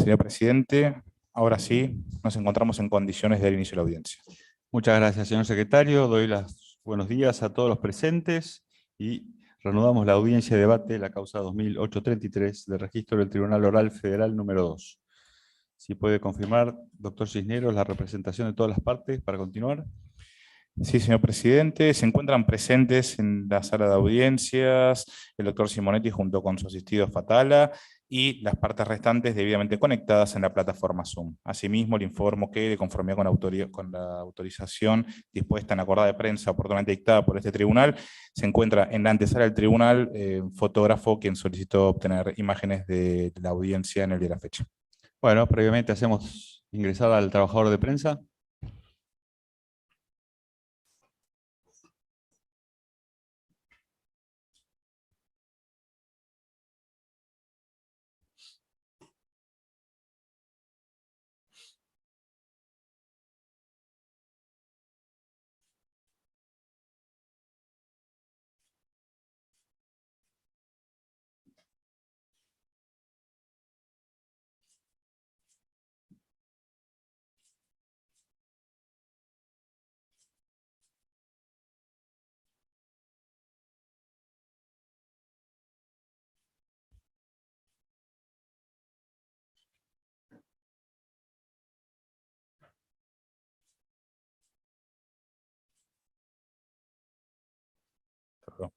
Señor presidente, ahora sí, nos encontramos en condiciones del inicio de la audiencia. Muchas gracias, señor secretario. Doy los buenos días a todos los presentes y reanudamos la audiencia de debate de la causa 2833 del registro del Tribunal Oral Federal número 2. Si puede confirmar, doctor Cisneros, la representación de todas las partes para continuar. Sí, señor presidente, se encuentran presentes en la sala de audiencias el doctor Simonetti junto con su asistido Fatala y las partes restantes debidamente conectadas en la plataforma Zoom. Asimismo, le informo que, de conformidad con la autorización dispuesta en la acordada de prensa oportunamente dictada por este tribunal, se encuentra en la antesala del tribunal un fotógrafo quien solicitó obtener imágenes de la audiencia en el día de la fecha. Bueno, previamente hacemos ingresar al trabajador de prensa. Perdón.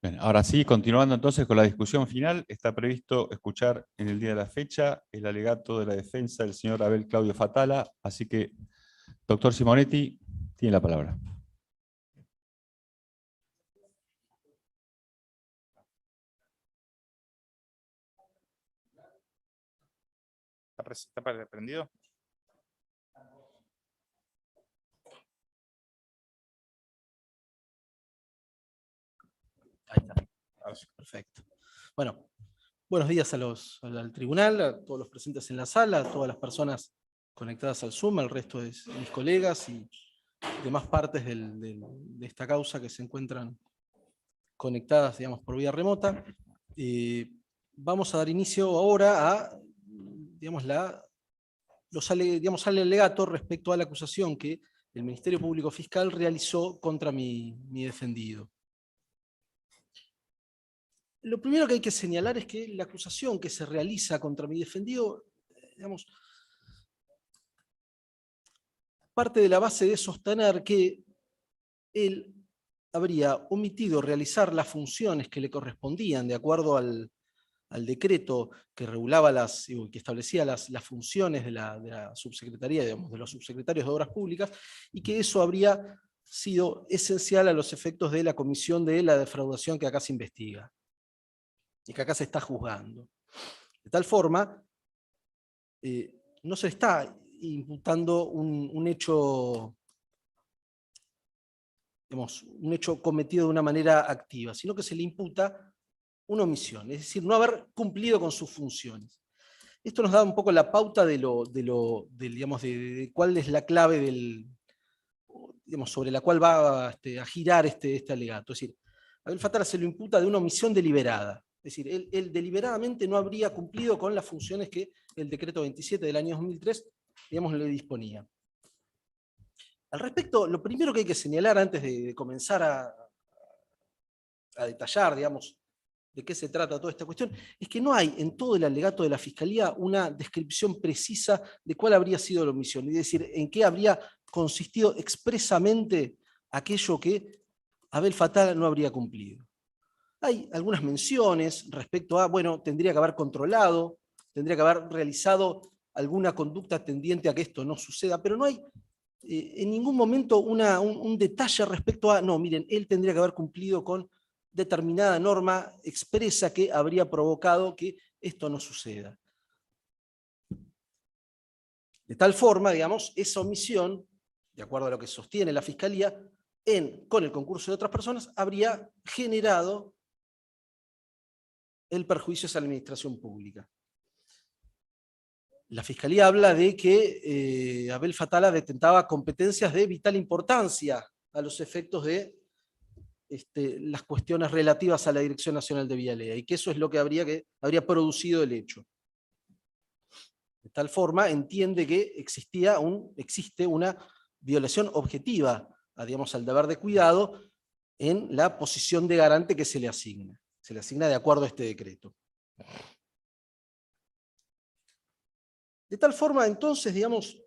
Bien, ahora sí, continuando entonces con la discusión final, está previsto escuchar en el día de la fecha el alegato de la defensa del señor Abel Claudio Fatala, así que, doctor Simonetti, tiene la palabra. ¿Está prendido? Ahí está. Perfecto. Bueno, buenos días al tribunal, a todos los presentes en la sala, a todas las personas conectadas al Zoom, al resto de mis colegas y demás partes de esta causa que se encuentran conectadas, digamos, por vía remota. Vamos a dar inicio ahora a, digamos, al alegato respecto a la acusación que el Ministerio Público Fiscal realizó contra mi defendido. Lo primero que hay que señalar es que la acusación que se realiza contra mi defendido, digamos, parte de la base de sostener que él habría omitido realizar las funciones que le correspondían de acuerdo al decreto que regulaba que establecía las funciones de la subsecretaría, digamos, de los subsecretarios de Obras Públicas, y que eso habría sido esencial a los efectos de la comisión de la defraudación que acá se investiga y que acá se está juzgando. De tal forma, no se está imputando un hecho, digamos, un hecho cometido de una manera activa, sino que se le imputa una omisión, es decir, no haber cumplido con sus funciones. Esto nos da un poco la pauta de cuál es la clave digamos, sobre la cual va a girar este alegato. Es decir, a Abel Fatala se lo imputa de una omisión deliberada. Es decir, él deliberadamente no habría cumplido con las funciones que el decreto 27 del año 2003, digamos, le disponía. Al respecto, lo primero que hay que señalar antes de comenzar a detallar, digamos, de qué se trata toda esta cuestión, es que no hay en todo el alegato de la Fiscalía una descripción precisa de cuál habría sido la omisión, es decir, en qué habría consistido expresamente aquello que Abel Fatala no habría cumplido. Hay algunas menciones respecto a, bueno, tendría que haber controlado, tendría que haber realizado alguna conducta tendiente a que esto no suceda, pero no hay en ningún momento un detalle respecto a, no, miren, él tendría que haber cumplido con determinada norma expresa que habría provocado que esto no suceda. De tal forma, digamos, esa omisión, de acuerdo a lo que sostiene la Fiscalía, con el concurso de otras personas, habría generado el perjuicio a esa administración pública. La Fiscalía habla de que Abel Fatala detentaba competencias de vital importancia a los efectos de las cuestiones relativas a la Dirección Nacional de Vialidad, y que eso es lo que habría producido el hecho. De tal forma, entiende que existe una violación objetiva digamos, al deber de cuidado en la posición de garante que se le asigna. Se le asigna de acuerdo a este decreto. De tal forma, entonces, digamos,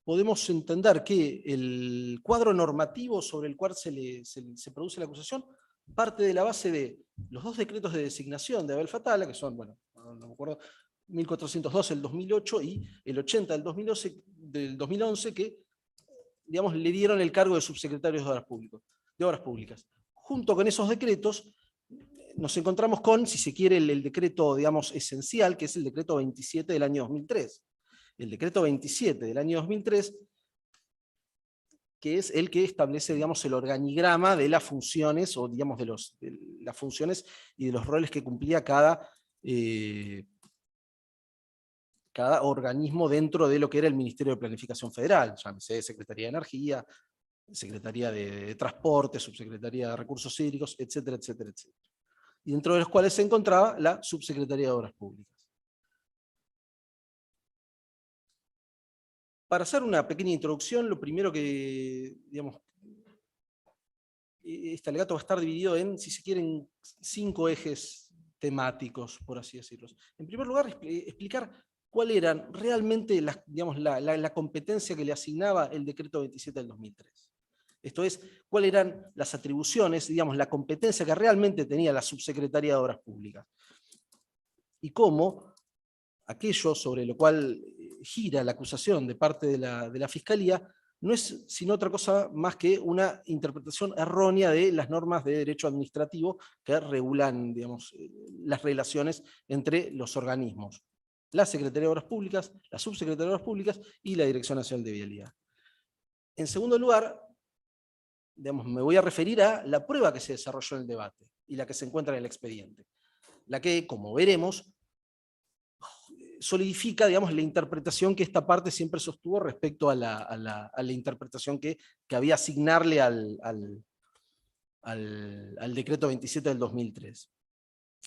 podemos entender que el cuadro normativo sobre el cual se produce la acusación parte de la base de los dos decretos de designación de Abel Fatala, que son, bueno, no me acuerdo, 1412 del 2008 y el 80 del 2011, que, digamos, le dieron el cargo de subsecretarios de Obras Públicas. Junto con esos decretos, nos encontramos con, si se quiere, el decreto, digamos, esencial, que es el decreto 27 del año 2003. El decreto 27 del año 2003, que es el que establece, digamos, el organigrama de las funciones, o digamos, de las funciones y de los roles que cumplía cada organismo dentro de lo que era el Ministerio de Planificación Federal, llámese Secretaría de Energía, Secretaría de Transporte, Subsecretaría de Recursos Hídricos, etcétera, etcétera, etcétera. Y dentro de los cuales se encontraba la Subsecretaría de Obras Públicas. Para hacer una pequeña introducción, lo primero que, digamos, este alegato va a estar dividido en, si se quieren, 5 ejes temáticos, por así decirlo. En primer lugar, explicar cuál eran realmente la competencia que le asignaba el decreto 27 del 2003. Esto es, cuáles eran las atribuciones, digamos, la competencia que realmente tenía la Subsecretaría de Obras Públicas. Y cómo aquello sobre lo cual gira la acusación de parte de la Fiscalía no es sino otra cosa más que una interpretación errónea de las normas de derecho administrativo que regulan, digamos, las relaciones entre los organismos. La Secretaría de Obras Públicas, la Subsecretaría de Obras Públicas y la Dirección Nacional de Vialidad. En segundo lugar, digamos, me voy a referir a la prueba que se desarrolló en el debate y la que se encuentra en el expediente. La que, como veremos, solidifica, digamos, la interpretación que esta parte siempre sostuvo respecto a la interpretación que había asignarle al decreto 27 del 2003.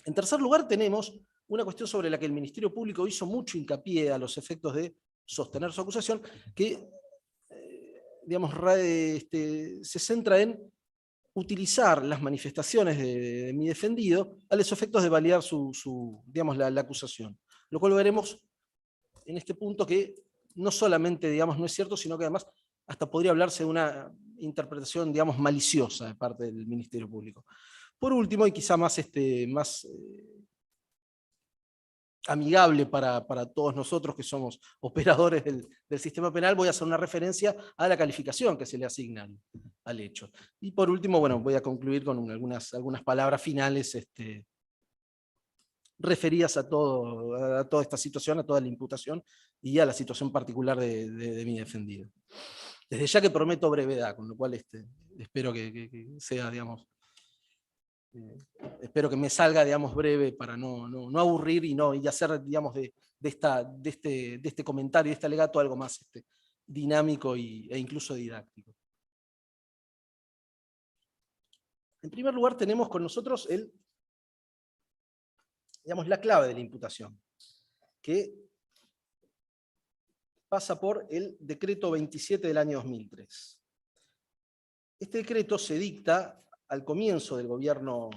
En tercer lugar, tenemos una cuestión sobre la que el Ministerio Público hizo mucho hincapié a los efectos de sostener su acusación, que digamos, se centra en utilizar las manifestaciones de mi defendido a los efectos de validar digamos, la acusación. Lo cual veremos en este punto que no solamente, digamos, no es cierto, sino que además hasta podría hablarse de una interpretación, digamos, maliciosa de parte del Ministerio Público. Por último, y quizá más amigable para todos nosotros que somos operadores del sistema penal, voy a hacer una referencia a la calificación que se le asigna al hecho. Y por último, bueno, voy a concluir con algunas palabras finales referidas a toda esta situación, a toda la imputación y a la situación particular de mi defendido. Desde ya que prometo brevedad, con lo cual espero que sea, digamos, espero que me salga, digamos, breve para no aburrir y hacer, digamos, de este comentario, de este alegato, algo más dinámico e incluso didáctico. En primer lugar, tenemos con nosotros la clave de la imputación, que pasa por el decreto 27 del año 2003. Este decreto se dicta al comienzo del gobierno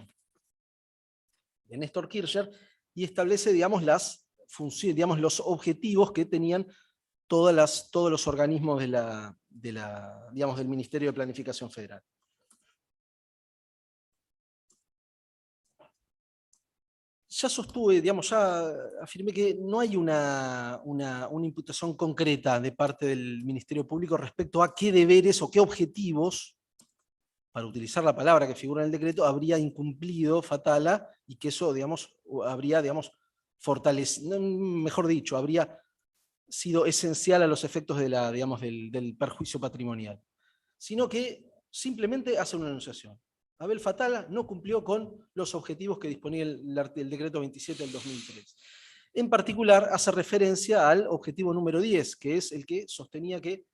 de Néstor Kirchner y establece, digamos, las funciones, digamos, los objetivos que tenían todos los organismos digamos, del Ministerio de Planificación Federal. Ya sostuve, digamos, ya afirmé que no hay una imputación concreta de parte del Ministerio Público respecto a qué deberes o qué objetivos, para utilizar la palabra que figura en el decreto, habría incumplido Fatala y que eso, digamos, habría, digamos, fortalecido, mejor dicho, habría sido esencial a los efectos del perjuicio patrimonial, sino que simplemente hace una enunciación. Abel Fatala no cumplió con los objetivos que disponía el decreto 27 del 2003. En particular, hace referencia al objetivo número 10, que es el que sostenía que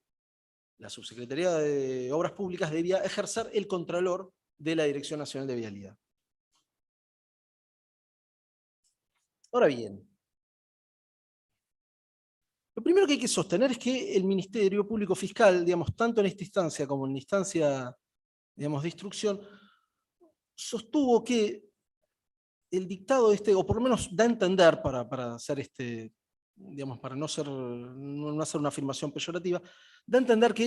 la Subsecretaría de Obras Públicas debía ejercer el contralor de la Dirección Nacional de Vialidad. Ahora bien, lo primero que hay que sostener es que el Ministerio Público Fiscal, digamos, tanto en esta instancia como en la instancia, digamos, de instrucción, sostuvo que el dictado o por lo menos da a entender, para hacer digamos, para no hacer una afirmación peyorativa, da a entender que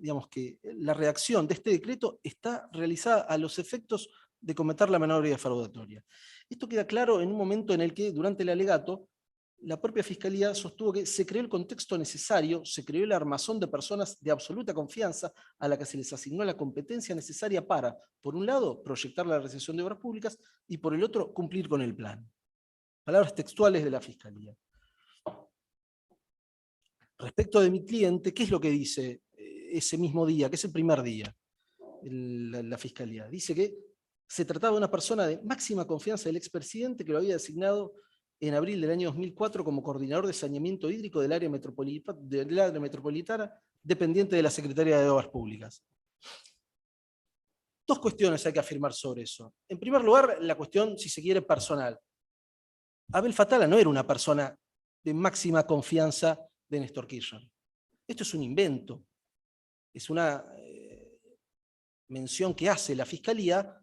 digamos, que la redacción de este decreto está realizada a los efectos de cometer la menor defraudatoria. Esto queda claro en un momento en el que, durante el alegato, la propia Fiscalía sostuvo que se creó el contexto necesario, se creó el armazón de personas de absoluta confianza a la que se les asignó la competencia necesaria para, por un lado, proyectar la realización de obras públicas y, por el otro, cumplir con el plan. Palabras textuales de la Fiscalía. Respecto de mi cliente, ¿qué es lo que dice ese mismo día, que es el primer día, la Fiscalía? Dice que se trataba de una persona de máxima confianza del expresidente que lo había designado en abril del año 2004 como coordinador de saneamiento hídrico del área metropolitana dependiente de la Secretaría de Obras Públicas. Dos cuestiones hay que afirmar sobre eso. En primer lugar, la cuestión, si se quiere, personal. Abel Fatala no era una persona de máxima confianza de Néstor Kirchner. Esto es un invento. Es una mención que hace la Fiscalía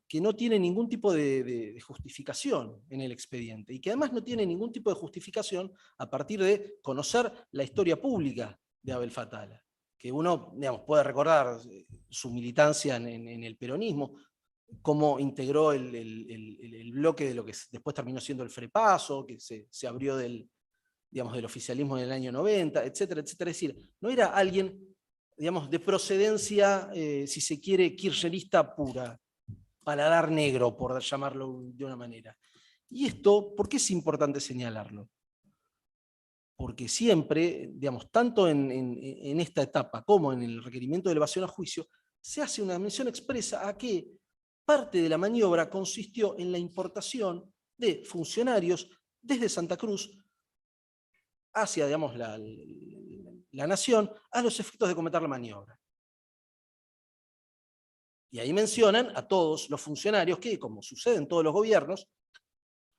que no tiene ningún tipo de justificación en el expediente, y que además no tiene ningún tipo de justificación a partir de conocer la historia pública de Abel Fatala, que uno, digamos, puede recordar su militancia en el peronismo, cómo integró el bloque de lo que después terminó siendo el Frepaso, que se abrió del oficialismo en el año 90, etcétera, etcétera. Es decir, no era alguien, digamos, de procedencia, si se quiere, kirchnerista pura, paladar negro, por llamarlo de una manera. Y esto, ¿por qué es importante señalarlo? Porque siempre, digamos, tanto en esta etapa como en el requerimiento de elevación a juicio, se hace una mención expresa a que parte de la maniobra consistió en la importación de funcionarios desde Santa Cruz hacia, digamos, la nación, a los efectos de cometer la maniobra. Y ahí mencionan a todos los funcionarios que, como sucede en todos los gobiernos,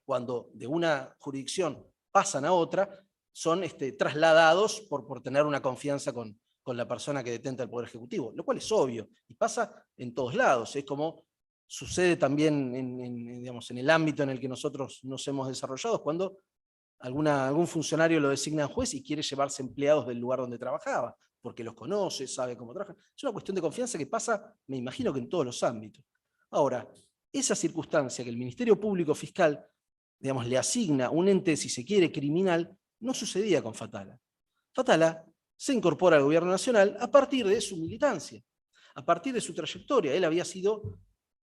cuando de una jurisdicción pasan a otra, son trasladados por tener una confianza con la persona que detenta el Poder Ejecutivo, lo cual es obvio, y pasa en todos lados. Es como sucede también en el ámbito en el que nosotros nos hemos desarrollado, cuando algún funcionario lo designa juez y quiere llevarse empleados del lugar donde trabajaba, porque los conoce, sabe cómo trabajan. Es una cuestión de confianza que pasa, me imagino que en todos los ámbitos. Ahora, esa circunstancia que el Ministerio Público Fiscal, digamos, le asigna un ente, si se quiere, criminal, no sucedía con Fatala. Fatala se incorpora al gobierno nacional a partir de su militancia, a partir de su trayectoria. Él había sido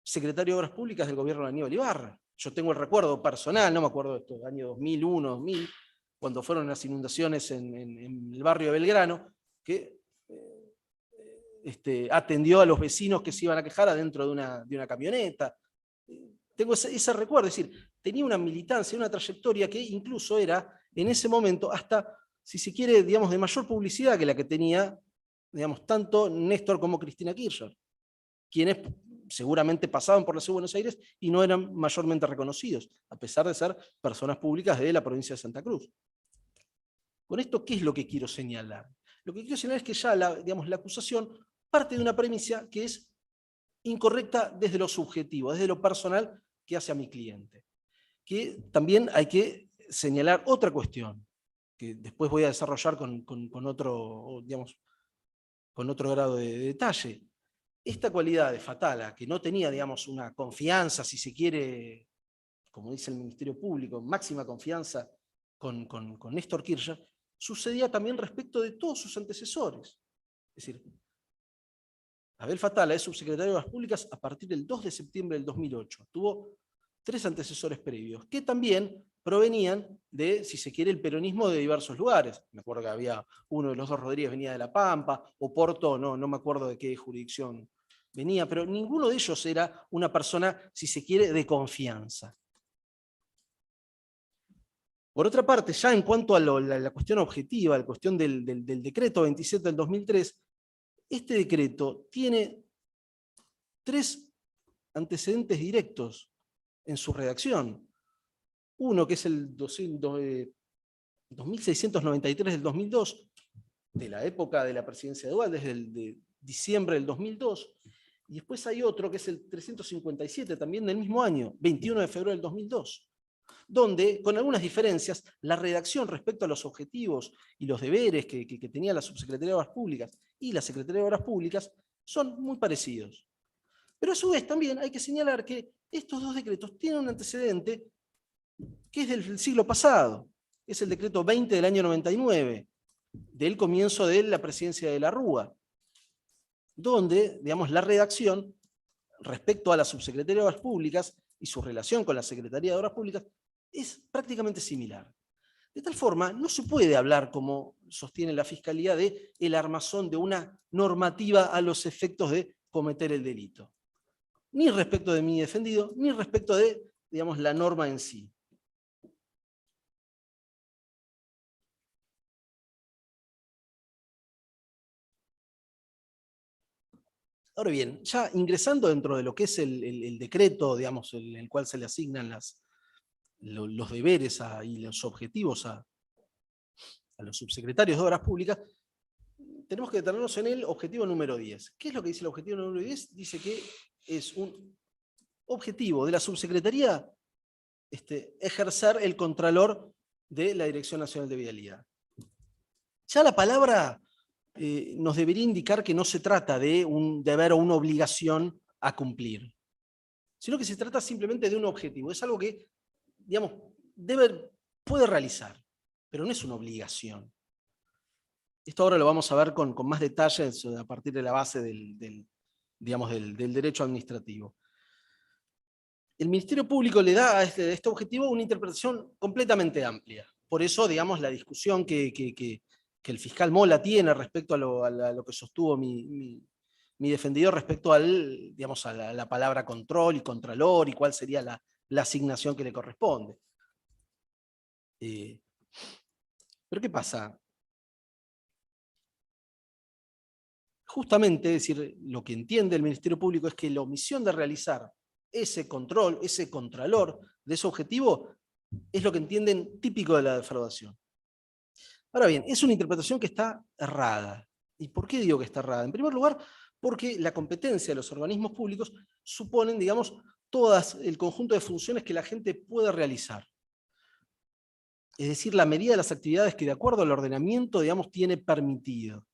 secretario de Obras Públicas del gobierno de Aníbal Ibarra. Yo tengo el recuerdo personal, no me acuerdo de esto, año 2001, 2000, cuando fueron las inundaciones en el barrio de Belgrano, que atendió a los vecinos que se iban a quejar adentro de una camioneta. Tengo ese recuerdo, es decir, tenía una militancia, una trayectoria que incluso era, en ese momento, hasta, si se quiere, digamos, de mayor publicidad que la que tenía, digamos, tanto Néstor como Cristina Kirchner, quienes seguramente pasaban por la Ciudad de Buenos Aires y no eran mayormente reconocidos, a pesar de ser personas públicas de la provincia de Santa Cruz. Con esto, ¿qué es lo que quiero señalar? Lo que quiero señalar es que ya la acusación parte de una premisa que es incorrecta desde lo subjetivo, desde lo personal que hace a mi cliente. Que también hay que señalar otra cuestión, que después voy a desarrollar con otro grado de detalle. Esta cualidad de Fatala, que no tenía, digamos, una confianza, si se quiere, como dice el Ministerio Público, máxima confianza con Néstor Kirchner, sucedía también respecto de todos sus antecesores. Es decir, Abel Fatala es subsecretario de Obras Públicas a partir del 2 de septiembre del 2008. Tuvo 3 antecesores previos, que también provenían de, si se quiere, el peronismo de diversos lugares. Me acuerdo que había uno de los dos Rodríguez venía de La Pampa, Oporto, no me acuerdo de qué jurisdicción venía, pero ninguno de ellos era una persona, si se quiere, de confianza. Por otra parte, ya en cuanto a la cuestión objetiva, la cuestión del decreto 27 del 2003, este decreto tiene 3 antecedentes directos en su redacción. Uno que es el 2693 del 2002, de la época de la presidencia de Duhalde, desde de diciembre del 2002, y después hay otro que es el 357, también del mismo año, 21 de febrero del 2002, donde, con algunas diferencias, la redacción respecto a los objetivos y los deberes que tenía la Subsecretaría de Obras Públicas y la Secretaría de Obras Públicas son muy parecidos. Pero a su vez también hay que señalar que estos 2 decretos tienen un antecedente que es del siglo pasado, es el decreto 20 del año 99, del comienzo de la presidencia de la Rúa, donde, digamos, la redacción respecto a la Subsecretaría de Obras Públicas y su relación con la Secretaría de Obras Públicas es prácticamente similar. De tal forma, no se puede hablar, como sostiene la Fiscalía, de el armazón de una normativa a los efectos de cometer el delito. Ni respecto de mi defendido, ni respecto de, digamos, la norma en sí. Ahora bien, ya ingresando dentro de lo que es el decreto, digamos, en el cual se le asignan los deberes y los objetivos a los subsecretarios de Obras Públicas, tenemos que detenernos en el objetivo número 10. ¿Qué es lo que dice el objetivo número 10? Dice que es un objetivo de la subsecretaría ejercer el contralor de la Dirección Nacional de Vialidad. Ya la palabra nos debería indicar que no se trata de un deber o una obligación a cumplir, sino que se trata simplemente de un objetivo. Es algo que, digamos, puede realizar, pero no es una obligación. Esto ahora lo vamos a ver con más detalles a partir de la base del derecho administrativo. El Ministerio Público le da a este objetivo una interpretación completamente amplia. Por eso, digamos, la discusión que el fiscal Mola tiene respecto a lo que sostuvo mi defendido respecto a la palabra control y contralor y cuál sería la asignación que le corresponde. Pero ¿qué pasa? Justamente, es decir, lo que entiende el Ministerio Público es que la omisión de realizar ese control, ese contralor de ese objetivo, es lo que entienden típico de la defraudación. Ahora bien, es una interpretación que está errada. ¿Y por qué digo que está errada? En primer lugar, porque la competencia de los organismos públicos suponen, digamos, todas el conjunto de funciones que la gente puede realizar. Es decir, la medida de las actividades que de acuerdo al ordenamiento, digamos, tiene permitido.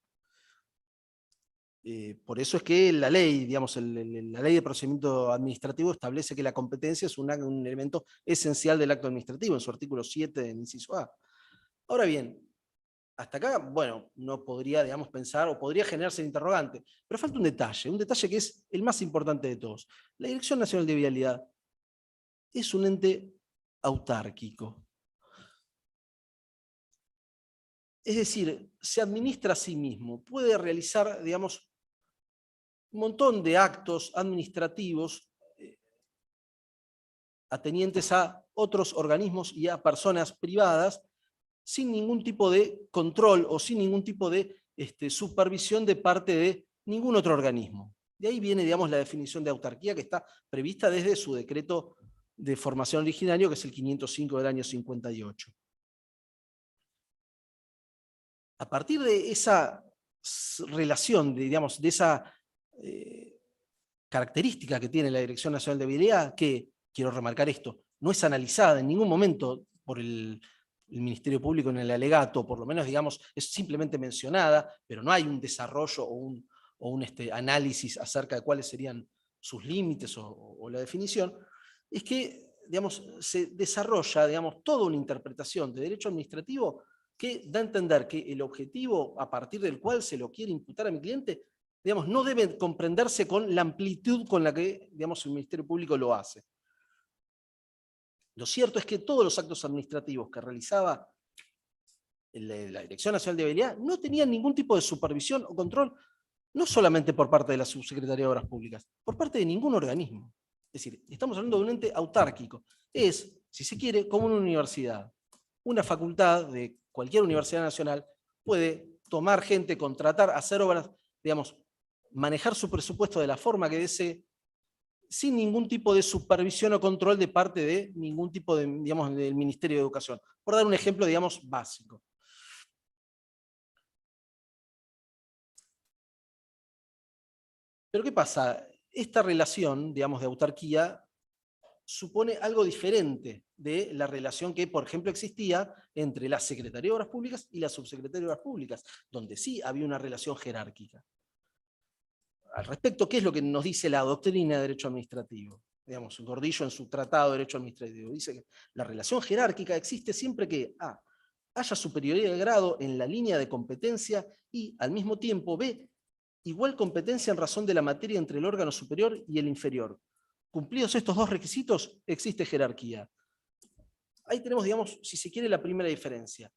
Por eso es que la ley, digamos, la ley de procedimiento administrativo establece que la competencia es un elemento esencial del acto administrativo, en su artículo 7, en inciso A. Ahora bien, hasta acá, bueno, no podría, digamos, pensar, o podría generarse el interrogante, pero falta un detalle que es el más importante de todos. La Dirección Nacional de Vialidad es un ente autárquico. Es decir, se administra a sí mismo, puede realizar, digamos, un montón de actos administrativos atenientes a otros organismos y a personas privadas sin ningún tipo de control o sin ningún tipo de supervisión de parte de ningún otro organismo. De ahí viene, digamos, la definición de autarquía que está prevista desde su decreto de formación originario, que es el 505 del año 58. A partir de esa relación, digamos, de esa característica que tiene la Dirección Nacional de Vialidad, que, quiero remarcar esto, no es analizada en ningún momento por el Ministerio Público en el alegato, por lo menos, digamos, es simplemente mencionada, pero no hay un desarrollo o un análisis acerca de cuáles serían sus límites o la definición, es que, digamos, se desarrolla, digamos, toda una interpretación de derecho administrativo que da a entender que el objetivo a partir del cual se lo quiere imputar a mi cliente, digamos, no debe comprenderse con la amplitud con la que, digamos, el Ministerio Público lo hace. Lo cierto es que todos los actos administrativos que realizaba la Dirección Nacional de Vialidad no tenían ningún tipo de supervisión o control, no solamente por parte de la Subsecretaría de Obras Públicas, por parte de ningún organismo. Es decir, estamos hablando de un ente autárquico. Es, si se quiere, como una universidad. una facultad de cualquier universidad nacional puede tomar gente, contratar, hacer obras, digamos, manejar su presupuesto de la forma que desee, sin ningún tipo de supervisión o control de parte de ningún tipo de, digamos, del Ministerio de Educación. Por dar un ejemplo, digamos, básico. Pero ¿qué pasa? Esta relación, digamos, de autarquía supone algo diferente de la relación que, por ejemplo, existía entre la Secretaría de Obras Públicas y la Subsecretaría de Obras Públicas, donde sí había una relación jerárquica. Al respecto, ¿qué es lo que nos dice la doctrina de derecho administrativo? Digamos, Gordillo en su tratado de derecho administrativo dice que la relación jerárquica existe siempre que A, haya superioridad de grado en la línea de competencia y, al mismo tiempo, B, igual competencia en razón de la materia entre el órgano superior y el inferior. Cumplidos estos dos requisitos, existe jerarquía. Ahí tenemos, digamos, si se quiere, la primera diferencia.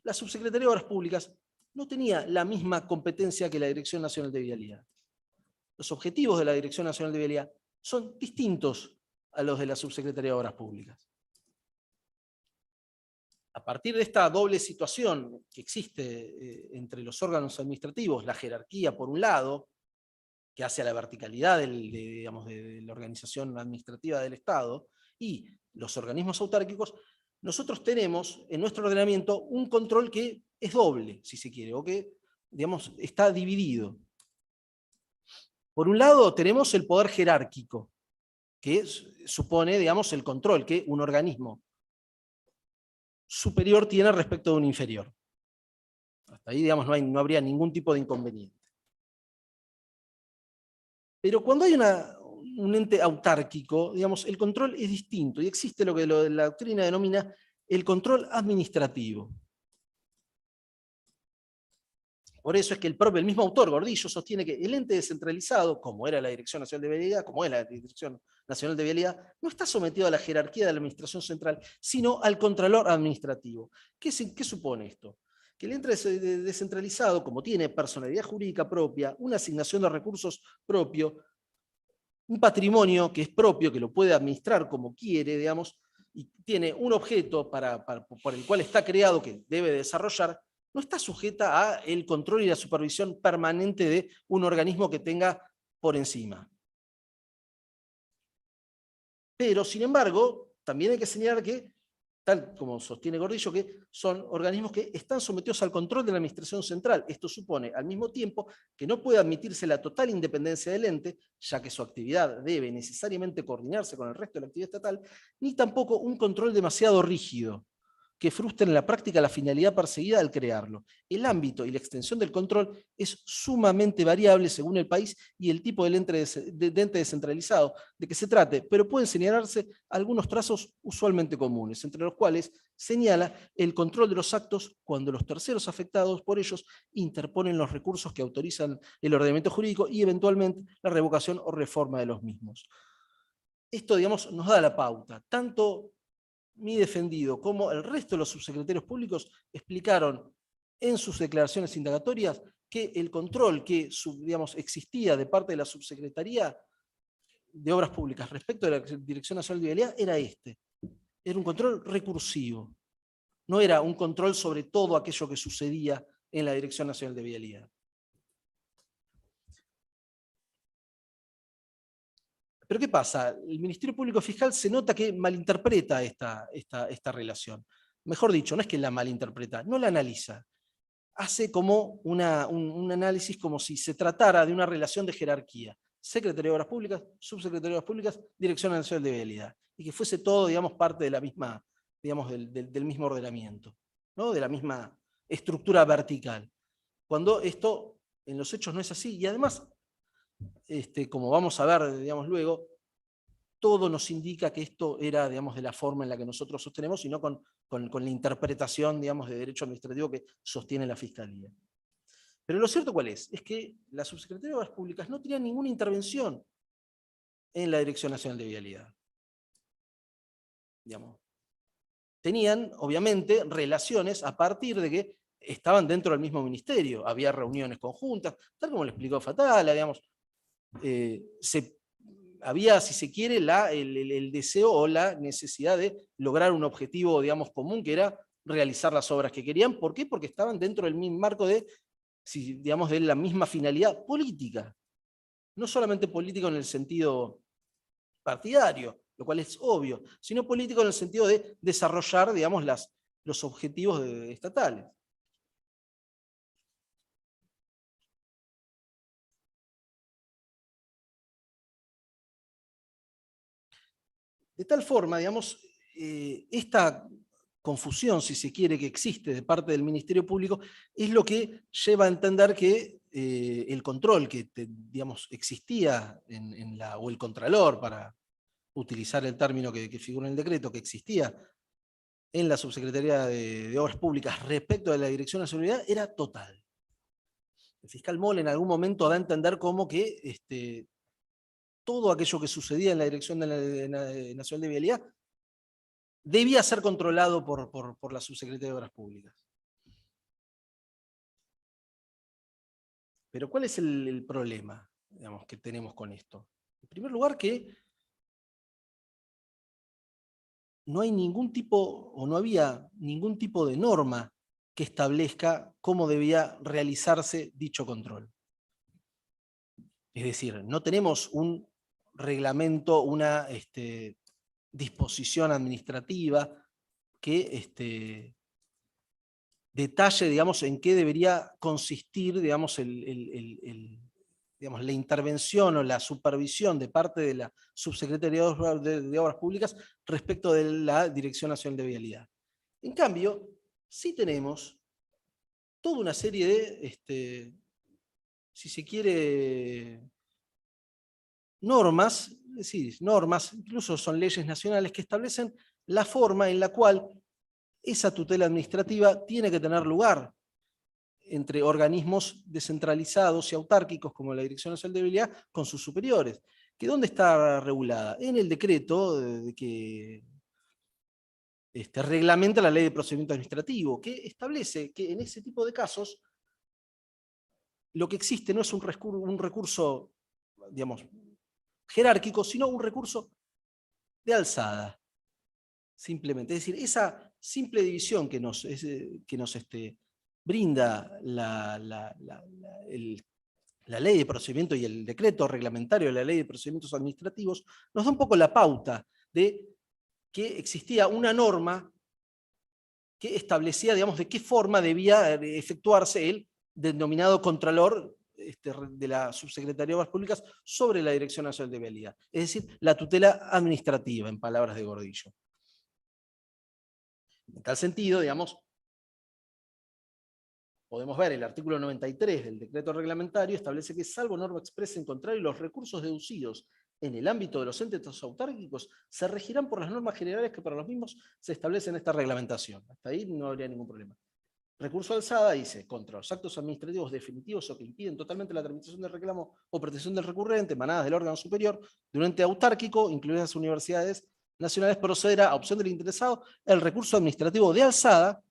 La Subsecretaría de Obras Públicas no tenía la misma competencia que la Dirección Nacional de Vialidad. Los objetivos de la Dirección Nacional de Vialidad son distintos a los de la Subsecretaría de Obras Públicas. A partir de esta doble situación que existe entre los órganos administrativos, la jerarquía por un lado, que hace a la verticalidad de la organización administrativa del Estado, y los organismos autárquicos, nosotros tenemos en nuestro ordenamiento un control que es doble, si se quiere, o que, digamos, está dividido. Por un lado tenemos el poder jerárquico, que supone, digamos, el control que un organismo superior tiene respecto de un inferior. Hasta ahí, digamos, no habría ningún tipo de inconveniente. Pero cuando hay un ente autárquico, digamos, el control es distinto y existe lo que la doctrina denomina el control administrativo. Por eso es que el mismo autor, Gordillo, sostiene que el ente descentralizado, como era la Dirección Nacional de Vialidad, como es la Dirección Nacional de Vialidad, no está sometido a la jerarquía de la administración central, sino al contralor administrativo. ¿Qué supone esto? Que el ente descentralizado, como tiene personalidad jurídica propia, una asignación de recursos propio, un patrimonio que es propio, que lo puede administrar como quiere, digamos, y tiene un objeto por el cual está creado que debe desarrollar, no está sujeta al control y la supervisión permanente de un organismo que tenga por encima. Pero, sin embargo, también hay que señalar que, tal como sostiene Gordillo, que son organismos que están sometidos al control de la administración central. Esto supone, al mismo tiempo, que no puede admitirse la total independencia del ente, ya que su actividad debe necesariamente coordinarse con el resto de la actividad estatal, ni tampoco un control demasiado rígido, que frustre en la práctica la finalidad perseguida al crearlo. El ámbito y la extensión del control es sumamente variable según el país y el tipo de ente descentralizado de que se trate, pero pueden señalarse algunos trazos usualmente comunes, entre los cuales señala el control de los actos cuando los terceros afectados por ellos interponen los recursos que autorizan el ordenamiento jurídico y eventualmente la revocación o reforma de los mismos. Esto, digamos, nos da la pauta. Tanto mi defendido como el resto de los subsecretarios públicos explicaron en sus declaraciones indagatorias que el control que, digamos, existía de parte de la Subsecretaría de Obras Públicas respecto de la Dirección Nacional de Vialidad era este. Era un control recursivo. No era un control sobre todo aquello que sucedía en la Dirección Nacional de Vialidad. Pero ¿qué pasa? El Ministerio Público Fiscal se nota que malinterpreta esta relación. Mejor dicho, no es que la malinterpreta, no la analiza. Hace como un análisis como si se tratara de una relación de jerarquía. Secretaría de Obras Públicas, Subsecretaría de Obras Públicas, Dirección Nacional de Vialidad. Y que fuese todo, digamos, parte de la misma, digamos, del mismo ordenamiento, ¿no? De la misma estructura vertical. Cuando esto en los hechos no es así. Y además, como vamos a ver, digamos, luego, todo nos indica que esto era, digamos, de la forma en la que nosotros sostenemos y no con la interpretación, digamos, de derecho administrativo que sostiene la Fiscalía. Pero lo cierto, ¿cuál es? Es que la Subsecretaría de Obras Públicas no tenía ninguna intervención en la Dirección Nacional de Vialidad. Digamos, tenían, obviamente, relaciones a partir de que estaban dentro del mismo ministerio. Había reuniones conjuntas, tal como lo explicó Fatala, digamos. Había, si se quiere, el deseo o la necesidad de lograr un objetivo, digamos, común, que era realizar las obras que querían. ¿Por qué? Porque estaban dentro del mismo marco de, digamos, de la misma finalidad política. No solamente político en el sentido partidario, lo cual es obvio, sino político en el sentido de desarrollar, digamos, los objetivos estatales. De tal forma, digamos, esta confusión, si se quiere, que existe de parte del Ministerio Público, es lo que lleva a entender que el control que, digamos, existía o el contralor, para utilizar el término que figura en el decreto, que existía en la Subsecretaría de Obras Públicas respecto de la Dirección de Seguridad, era total. El fiscal Moll en algún momento da a entender como que todo aquello que sucedía en la Dirección Nacional de Vialidad debía ser controlado por la Subsecretaría de Obras Públicas. Pero ¿cuál es el problema, digamos, que tenemos con esto? En primer lugar, que no hay ningún tipo, o no había ningún tipo de norma que establezca cómo debía realizarse dicho control. Es decir, no tenemos un reglamento, una disposición administrativa que detalle, digamos, en qué debería consistir, digamos, digamos, la intervención o la supervisión de parte de la Subsecretaría de Obras Públicas respecto de la Dirección Nacional de Vialidad. En cambio, sí tenemos toda una serie de, si se quiere, normas, es decir, normas, incluso son leyes nacionales que establecen la forma en la cual esa tutela administrativa tiene que tener lugar entre organismos descentralizados y autárquicos como la Dirección Nacional de Vialidad con sus superiores. ¿Que dónde está regulada? En el decreto que reglamenta la Ley de Procedimiento Administrativo, que establece que en ese tipo de casos lo que existe no es un recurso, digamos, jerárquico, sino un recurso de alzada, simplemente. Es decir, esa simple división que nos brinda la ley de procedimiento y el decreto reglamentario de la ley de procedimientos administrativos, nos da un poco la pauta de que existía una norma que establecía, digamos, de qué forma debía efectuarse el denominado contralor de la Subsecretaría de Obras Públicas sobre la Dirección Nacional de Vialidad. Es decir, la tutela administrativa, en palabras de Gordillo. En tal sentido, digamos, podemos ver el artículo 93 del decreto reglamentario, establece que salvo norma expresa en contrario, los recursos deducidos en el ámbito de los entes autárquicos se regirán por las normas generales que para los mismos se establecen en esta reglamentación. Hasta ahí no habría ningún problema. Recurso alzada dice, contra los actos administrativos definitivos o que impiden totalmente la tramitación del reclamo o pretensión del recurrente, emanadas del órgano superior, de un ente autárquico, incluidas las universidades nacionales, procederá a opción del interesado el recurso administrativo de alzada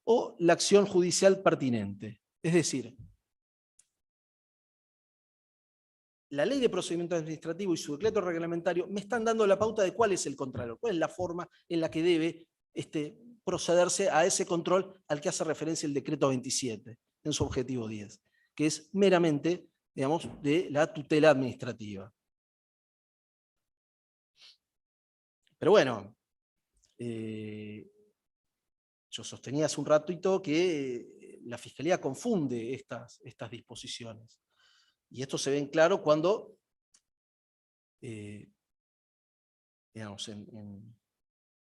o la acción judicial pertinente. Es decir, la ley de procedimiento administrativo y su decreto reglamentario me están dando la pauta de cuál es el contralor, cuál es la forma en la que debe procederse a ese control al que hace referencia el decreto 27 en su objetivo 10, que es meramente, digamos, de la tutela administrativa. Pero bueno, yo sostenía hace un ratito que la Fiscalía confunde estas disposiciones. Y esto se ve en claro cuando, digamos, en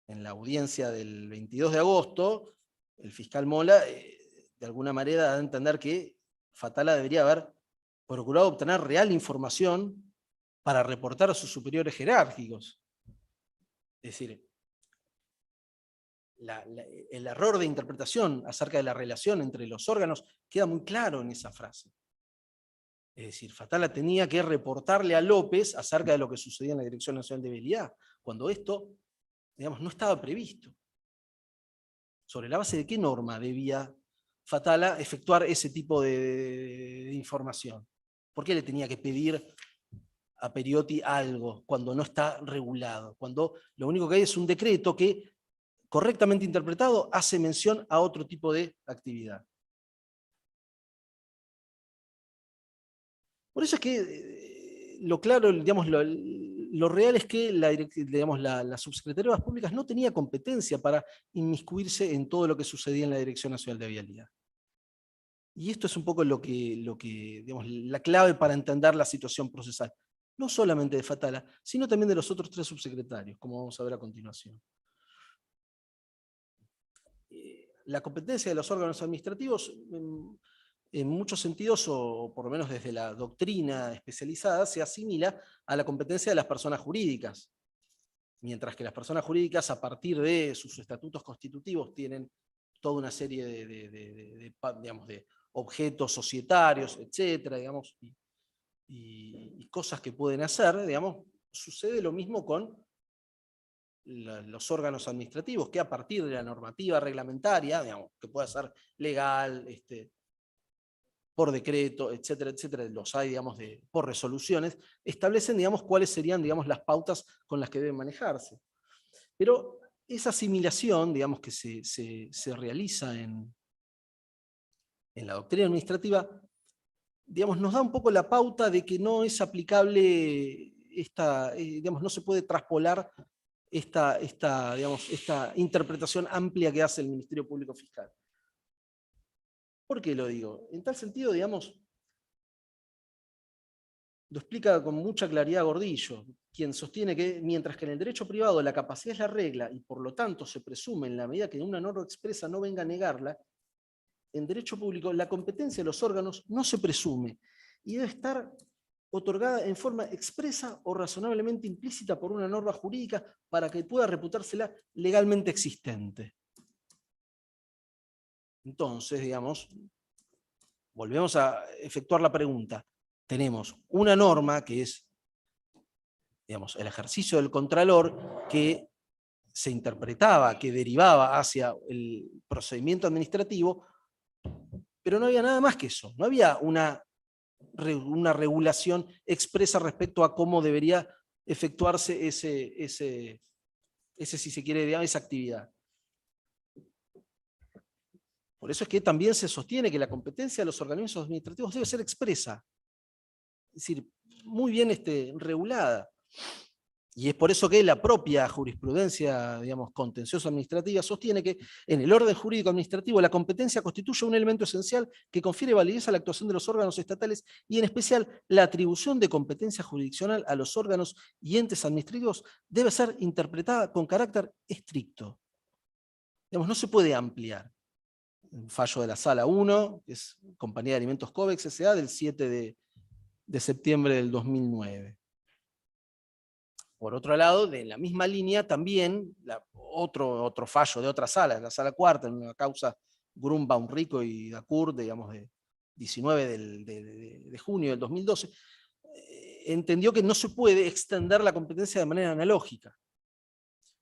la audiencia del 22 de agosto, el fiscal Mola, de alguna manera, da a entender que Fatala debería haber procurado obtener real información para reportar a sus superiores jerárquicos. Es decir, el error de interpretación acerca de la relación entre los órganos queda muy claro en esa frase. Es decir, Fatala tenía que reportarle a López acerca de lo que sucedía en la Dirección Nacional de Vialidad, cuando esto, digamos, no estaba previsto. ¿Sobre la base de qué norma debía Fatala efectuar ese tipo de información? ¿Por qué le tenía que pedir a Periotti algo cuando no está regulado? Cuando lo único que hay es un decreto que correctamente interpretado, hace mención a otro tipo de actividad. Por eso es que lo claro, digamos, lo real es que la Subsecretaría de Obras Públicas no tenía competencia para inmiscuirse en todo lo que sucedía en la Dirección Nacional de Vialidad. Y esto es un poco digamos, la clave para entender la situación procesal, no solamente de Fatala, sino también de los otros 3 subsecretarios, como vamos a ver a continuación. La competencia de los órganos administrativos, en muchos sentidos, o por lo menos desde la doctrina especializada, se asimila a la competencia de las personas jurídicas. Mientras que las personas jurídicas, a partir de sus estatutos constitutivos, tienen toda una serie de objetos societarios, etcétera, digamos, y cosas que pueden hacer, digamos, sucede lo mismo con los órganos administrativos, que a partir de la normativa reglamentaria, digamos, que puede ser legal, por decreto, etcétera, etcétera, los hay, digamos, por resoluciones, establecen, digamos, cuáles serían, digamos, las pautas con las que deben manejarse. Pero esa asimilación, digamos, que se realiza en la doctrina administrativa, digamos, nos da un poco la pauta de que no es aplicable digamos, no se puede traspolar esta interpretación amplia que hace el Ministerio Público Fiscal. ¿Por qué lo digo? En tal sentido, digamos, lo explica con mucha claridad Gordillo, quien sostiene que mientras que en el derecho privado la capacidad es la regla y por lo tanto se presume en la medida que una norma expresa no venga a negarla, en derecho público la competencia de los órganos no se presume y debe estar otorgada en forma expresa o razonablemente implícita por una norma jurídica para que pueda reputársela legalmente existente. Entonces, digamos, volvemos a efectuar la pregunta. Tenemos una norma que es, digamos, el ejercicio del contralor que se interpretaba, que derivaba hacia el procedimiento administrativo, pero no había nada más que eso. No había una regulación expresa respecto a cómo debería efectuarse si se quiere, digamos, esa actividad. Por eso es que también se sostiene que la competencia de los organismos administrativos debe ser expresa, es decir, muy bien regulada. Y es por eso que la propia jurisprudencia, digamos, contencioso administrativa sostiene que en el orden jurídico administrativo la competencia constituye un elemento esencial que confiere validez a la actuación de los órganos estatales y en especial la atribución de competencia jurisdiccional a los órganos y entes administrativos debe ser interpretada con carácter estricto. Digamos, no se puede ampliar. Un fallo de la Sala 1, que es Compañía de Alimentos Covex S.A. del 7 de septiembre del 2009. Por otro lado, de la misma línea también, otro fallo de otra sala, la Sala Cuarta, en una causa Grunbaum, Rico y Dacour, digamos, de 19 de junio del 2012, entendió que no se puede extender la competencia de manera analógica.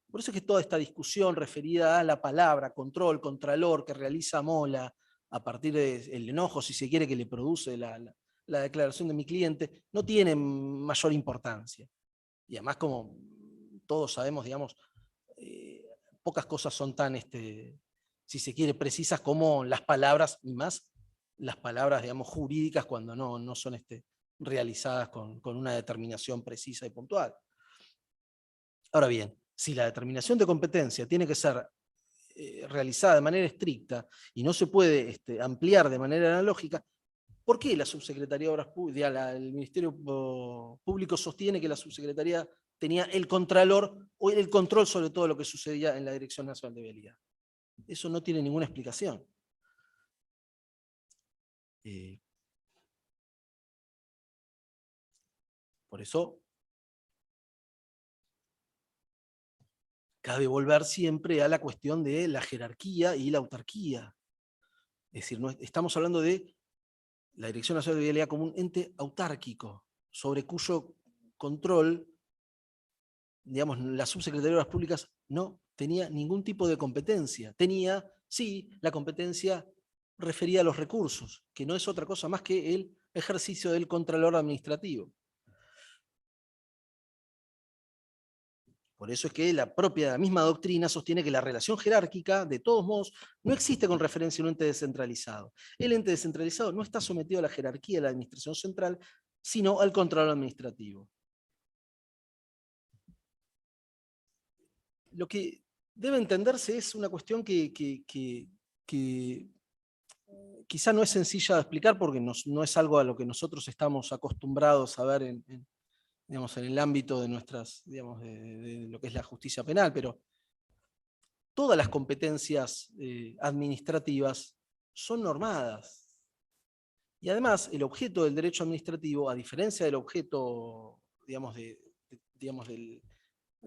Por eso es que toda esta discusión referida a la palabra control, contralor, que realiza Mola a partir del enojo, si se quiere, que le produce la declaración de mi cliente, no tiene mayor importancia. Y además, como todos sabemos, digamos, pocas cosas son tan, si se quiere, precisas como las palabras, y más las palabras, digamos, jurídicas cuando no son realizadas con una determinación precisa y puntual. Ahora bien, si la determinación de competencia tiene que ser realizada de manera estricta y no se puede ampliar de manera analógica, ¿por qué la Subsecretaría de Obras Públicas, el Ministerio Público sostiene que la Subsecretaría tenía el contralor o el control sobre todo lo que sucedía en la Dirección Nacional de Vialidad? Eso no tiene ninguna explicación. Por eso cabe volver siempre a la cuestión de la jerarquía y la autarquía. Es decir, estamos hablando de la Dirección Nacional de Vialidad como un ente autárquico, sobre cuyo control, digamos, la Subsecretaría de Obras Públicas no tenía ningún tipo de competencia. Tenía, sí, la competencia referida a los recursos, que no es otra cosa más que el ejercicio del contralor administrativo. Por eso es que la misma doctrina sostiene que la relación jerárquica, de todos modos, no existe con referencia a un ente descentralizado. El ente descentralizado no está sometido a la jerarquía de la administración central, sino al control administrativo. Lo que debe entenderse es una cuestión que quizá no es sencilla de explicar porque no es algo a lo que nosotros estamos acostumbrados a ver en el ámbito de de lo que es la justicia penal, pero todas las competencias administrativas son normadas. Y además, el objeto del derecho administrativo, a diferencia del objeto, de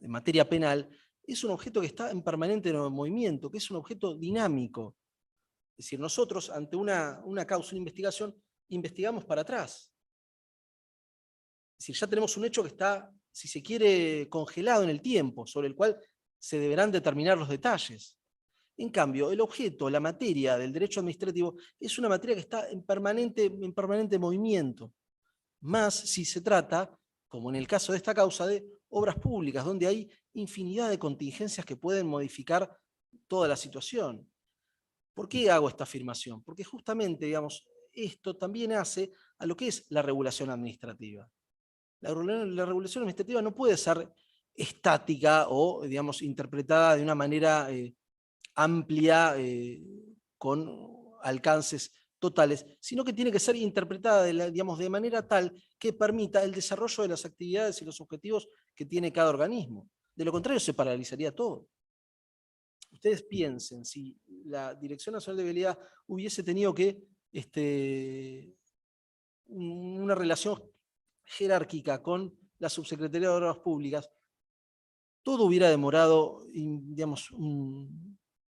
materia penal, es un objeto que está en permanente movimiento, que es un objeto dinámico. Es decir, nosotros, ante una causa, una investigación, investigamos para atrás. Es decir, ya tenemos un hecho que está, si se quiere, congelado en el tiempo, sobre el cual se deberán determinar los detalles. En cambio, el objeto, la materia del derecho administrativo, es una materia que está en permanente movimiento. Más si se trata, como en el caso de esta causa, de obras públicas, donde hay infinidad de contingencias que pueden modificar toda la situación. ¿Por qué hago esta afirmación? Porque justamente, esto también hace a lo que es la regulación administrativa. La regulación administrativa no puede ser estática o, interpretada de una manera amplia, con alcances totales, sino que tiene que ser interpretada de manera tal que permita el desarrollo de las actividades y los objetivos que tiene cada organismo. De lo contrario, se paralizaría todo. Ustedes piensen, si la Dirección Nacional de Vialidad hubiese tenido que una relación jerárquica con la Subsecretaría de Obras Públicas, todo hubiera demorado,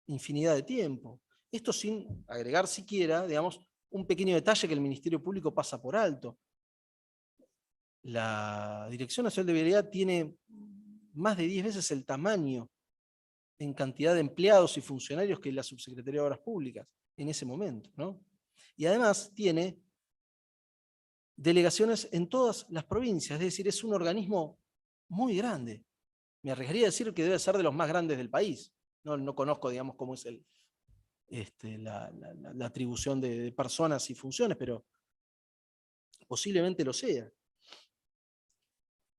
infinidad de tiempo. Esto sin agregar siquiera, un pequeño detalle que el Ministerio Público pasa por alto. La Dirección Nacional de Vialidad tiene más de 10 veces el tamaño en cantidad de empleados y funcionarios que la Subsecretaría de Obras Públicas en ese momento, ¿no? Y además tiene delegaciones en todas las provincias, es decir, es un organismo muy grande. Me arriesgaría a decir que debe ser de los más grandes del país. No conozco, cómo es la atribución de personas y funciones, pero posiblemente lo sea.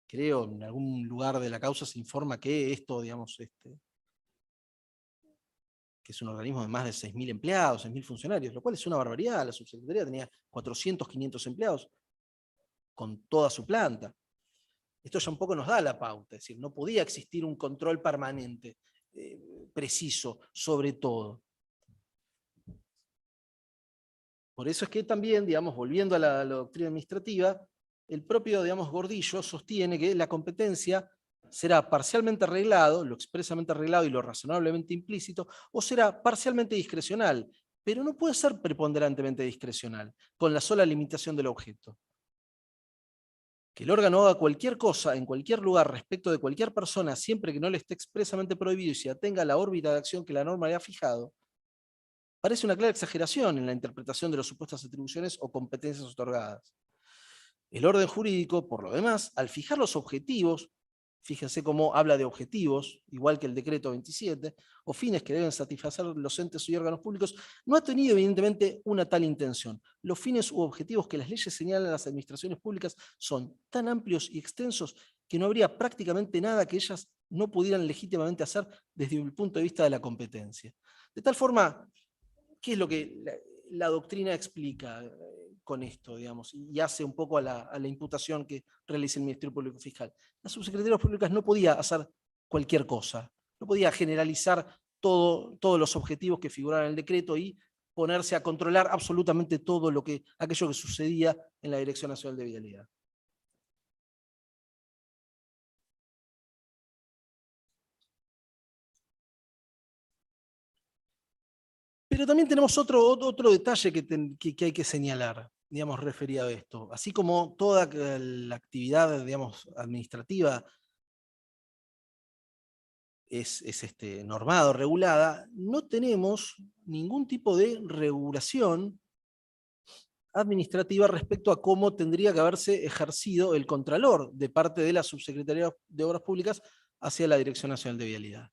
Creo, en algún lugar de la causa se informa que esto, que es un organismo de más de 6.000 empleados, 6.000 funcionarios, lo cual es una barbaridad. La subsecretaría tenía 400, 500 empleados con toda su planta. Esto ya un poco nos da la pauta, es decir, no podía existir un control permanente, preciso, sobre todo. Por eso es que también, volviendo a la doctrina administrativa, el propio, Gordillo sostiene que la competencia será parcialmente arreglado, lo expresamente arreglado y lo razonablemente implícito, o será parcialmente discrecional, pero no puede ser preponderantemente discrecional, con la sola limitación del objeto. Que el órgano haga cualquier cosa en cualquier lugar respecto de cualquier persona, siempre que no le esté expresamente prohibido y se atenga a la órbita de acción que la norma le ha fijado, parece una clara exageración en la interpretación de las supuestas atribuciones o competencias otorgadas. El orden jurídico, por lo demás, al fijar los objetivos, fíjense cómo habla de objetivos, igual que el decreto 27, o fines que deben satisfacer los entes y órganos públicos, no ha tenido evidentemente una tal intención. Los fines u objetivos que las leyes señalan a las administraciones públicas son tan amplios y extensos que no habría prácticamente nada que ellas no pudieran legítimamente hacer desde el punto de vista de la competencia. De tal forma, ¿qué es lo que la doctrina explica con esto, y hace un poco a la imputación que realiza el Ministerio Público Fiscal? La Subsecretaría de Obras Públicas no podía hacer cualquier cosa, no podía generalizar todos los objetivos que figuraban en el decreto y ponerse a controlar absolutamente todo aquello que sucedía en la Dirección Nacional de Vialidad. Pero también tenemos otro detalle que hay que señalar, referido a esto. Así como toda la actividad, administrativa es normada o regulada, no tenemos ningún tipo de regulación administrativa respecto a cómo tendría que haberse ejercido el contralor de parte de la Subsecretaría de Obras Públicas hacia la Dirección Nacional de Vialidad.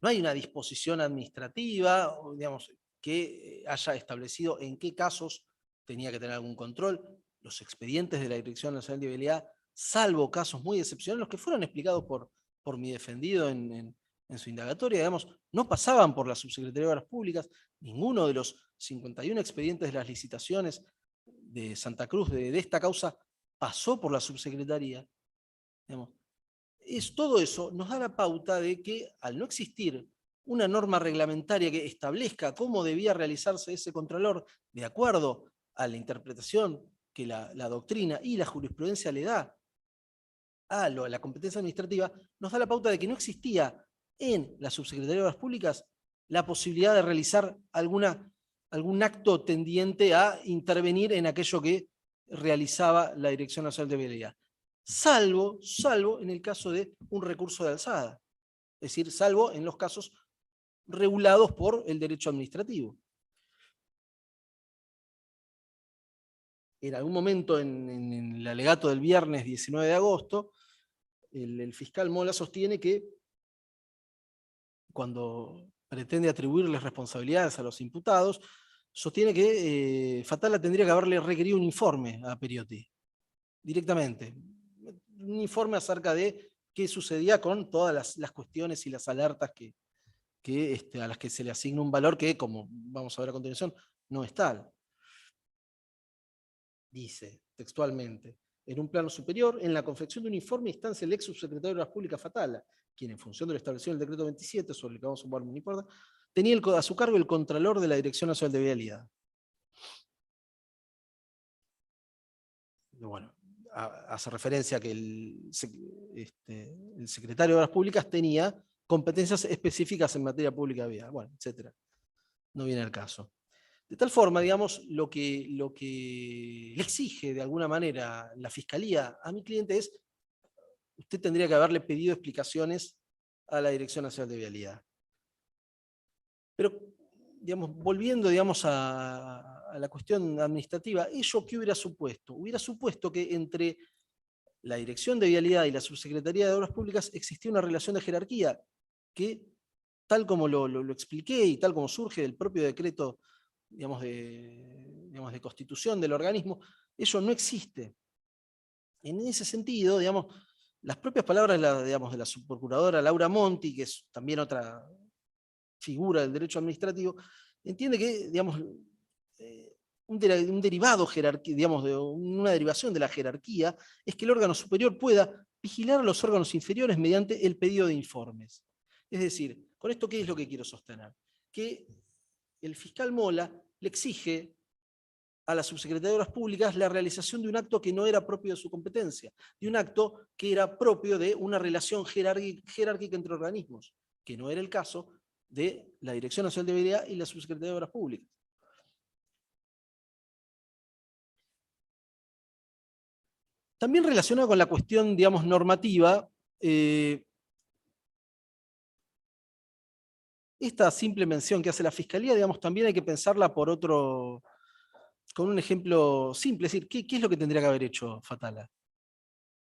No hay una disposición administrativa, digamos, que haya establecido en qué casos tenía que tener algún control. Los expedientes de la Dirección Nacional de Vialidad, salvo casos muy excepcionales, los que fueron explicados por mi defendido en su indagatoria, digamos, no pasaban por la Subsecretaría de Obras Públicas. Ninguno de los 51 expedientes de las licitaciones de Santa Cruz de esta causa pasó por la Subsecretaría. Digamos, todo eso nos da la pauta de que, al no existir una norma reglamentaria que establezca cómo debía realizarse ese contralor de acuerdo a la interpretación que la doctrina y la jurisprudencia le da a la competencia administrativa, nos da la pauta de que no existía en la Subsecretaría de Obras Públicas la posibilidad de realizar algún acto tendiente a intervenir en aquello que realizaba la Dirección Nacional de Vialidad. Salvo en el caso de un recurso de alzada. Es decir, salvo en los casos regulados por el derecho administrativo. En algún momento en el alegato del viernes 19 de agosto, el fiscal Mola sostiene que cuando pretende atribuirles responsabilidades a los imputados, sostiene que Fatala tendría que haberle requerido un informe a Periotti, directamente. Un informe acerca de qué sucedía con todas las cuestiones y las alertas a las que se le asigna un valor que, como vamos a ver a continuación, no es tal. Dice textualmente: en un plano superior, en la confección de un informe instancia el ex subsecretario de Obras Públicas Fatala, quien en función de lo establecido en el decreto 27, sobre el que vamos a ocupar un importa, tenía a su cargo el contralor de la Dirección Nacional de Vialidad. Bueno, hace referencia a que el secretario de Obras Públicas tenía competencias específicas en materia pública de vía, bueno, etc. No viene al caso. De tal forma, digamos, lo que le exige de alguna manera la Fiscalía a mi cliente es: usted tendría que haberle pedido explicaciones a la Dirección Nacional de Vialidad. Pero, digamos, volviendo, digamos, a la cuestión administrativa, ¿ello qué hubiera supuesto? Hubiera supuesto que entre la Dirección de Vialidad y la Subsecretaría de Obras Públicas existía una relación de jerarquía que, tal como lo expliqué y tal como surge del propio decreto, digamos, de constitución del organismo, ello no existe. En ese sentido, digamos, las propias palabras de la subprocuradora Laura Monti, que es también otra figura del derecho administrativo, entiende que, digamos, un derivado jerarquía, digamos, una derivación de la jerarquía, es que el órgano superior pueda vigilar a los órganos inferiores mediante el pedido de informes. Es decir, con esto, ¿qué es lo que quiero sostener? Que el fiscal Mola le exige a la Subsecretaría de Obras Públicas la realización de un acto que no era propio de su competencia, de un acto que era propio de una relación jerárquica entre organismos, que no era el caso de la Dirección Nacional de Vialidad y la Subsecretaría de Obras Públicas. También relacionado con la cuestión, digamos, normativa, esta simple mención que hace la Fiscalía, digamos, también hay que pensarla con un ejemplo simple. Es decir, ¿qué es lo que tendría que haber hecho Fatala?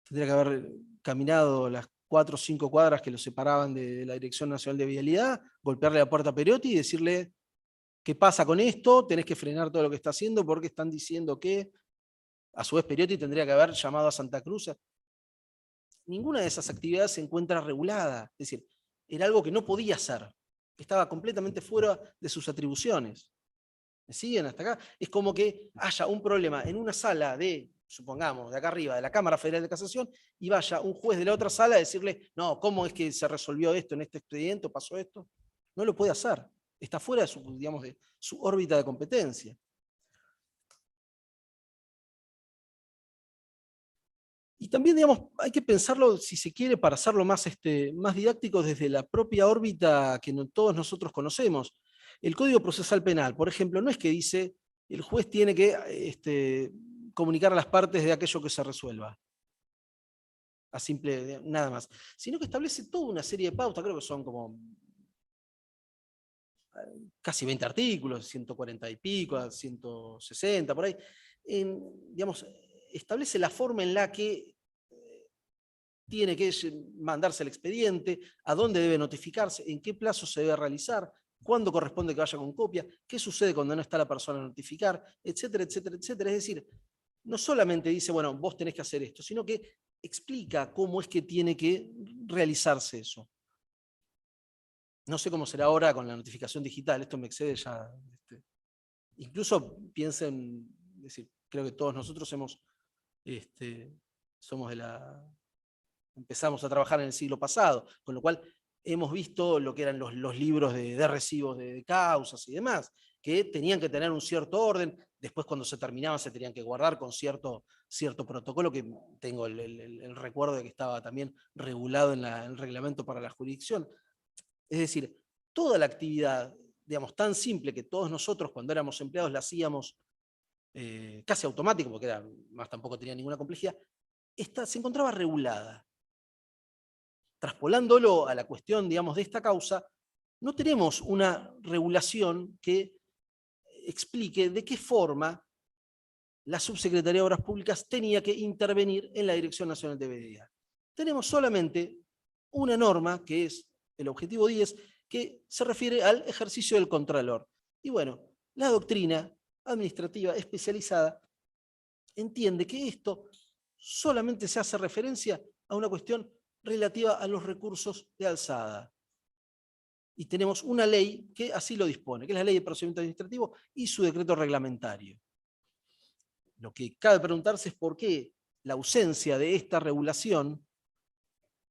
Tendría que haber caminado las 4 o 5 cuadras que lo separaban de la Dirección Nacional de Vialidad, golpearle la puerta a Periotti y decirle: ¿qué pasa con esto? Tenés que frenar todo lo que está haciendo porque están diciendo que... A su vez, Periotti tendría que haber llamado a Santa Cruz. Ninguna de esas actividades se encuentra regulada. Es decir, era algo que no podía hacer. Estaba completamente fuera de sus atribuciones. ¿Me siguen hasta acá? Es como que haya un problema en una sala de, supongamos, de acá arriba, de la Cámara Federal de Casación, y vaya un juez de la otra sala a decirle: no, ¿cómo es que se resolvió esto en este expediente o pasó esto? No lo puede hacer. Está fuera de su, digamos, de su órbita de competencia. Y también, digamos, hay que pensarlo, si se quiere, para hacerlo más didáctico, desde la propia órbita que todos nosotros conocemos. El Código Procesal Penal, por ejemplo, no es que dice el juez tiene que comunicar a las partes de aquello que se resuelva. A simple, nada más. Sino que establece toda una serie de pautas, creo que son como casi 20 artículos, 140 y pico, 160, por ahí. Digamos, establece la forma en la que tiene que mandarse el expediente, a dónde debe notificarse, en qué plazo se debe realizar, cuándo corresponde que vaya con copia, qué sucede cuando no está la persona a notificar, etcétera, etcétera, etcétera. Es decir, no solamente dice, bueno, vos tenés que hacer esto, sino que explica cómo es que tiene que realizarse eso. No sé cómo será ahora con la notificación digital, esto me excede ya. Incluso piensen, es decir, creo que todos nosotros somos empezamos a trabajar en el siglo pasado, con lo cual hemos visto lo que eran los libros de recibos de causas y demás, que tenían que tener un cierto orden, después cuando se terminaban se tenían que guardar con cierto protocolo, que tengo el recuerdo de que estaba también regulado en el reglamento para la jurisdicción. Es decir, toda la actividad, digamos, tan simple que todos nosotros cuando éramos empleados la hacíamos casi automático, porque más tampoco tenía ninguna complejidad, se encontraba regulada. Traspolándolo a la cuestión, digamos, de esta causa, no tenemos una regulación que explique de qué forma la Subsecretaría de Obras Públicas tenía que intervenir en la Dirección Nacional de Vialidad. Tenemos solamente una norma, que es el objetivo 10, que se refiere al ejercicio del Contralor. Y bueno, la doctrina administrativa especializada entiende que esto solamente se hace referencia a una cuestión relativa a los recursos de alzada. Y tenemos una ley que así lo dispone, que es la Ley de Procedimiento Administrativo y su decreto reglamentario. Lo que cabe preguntarse es por qué la ausencia de esta regulación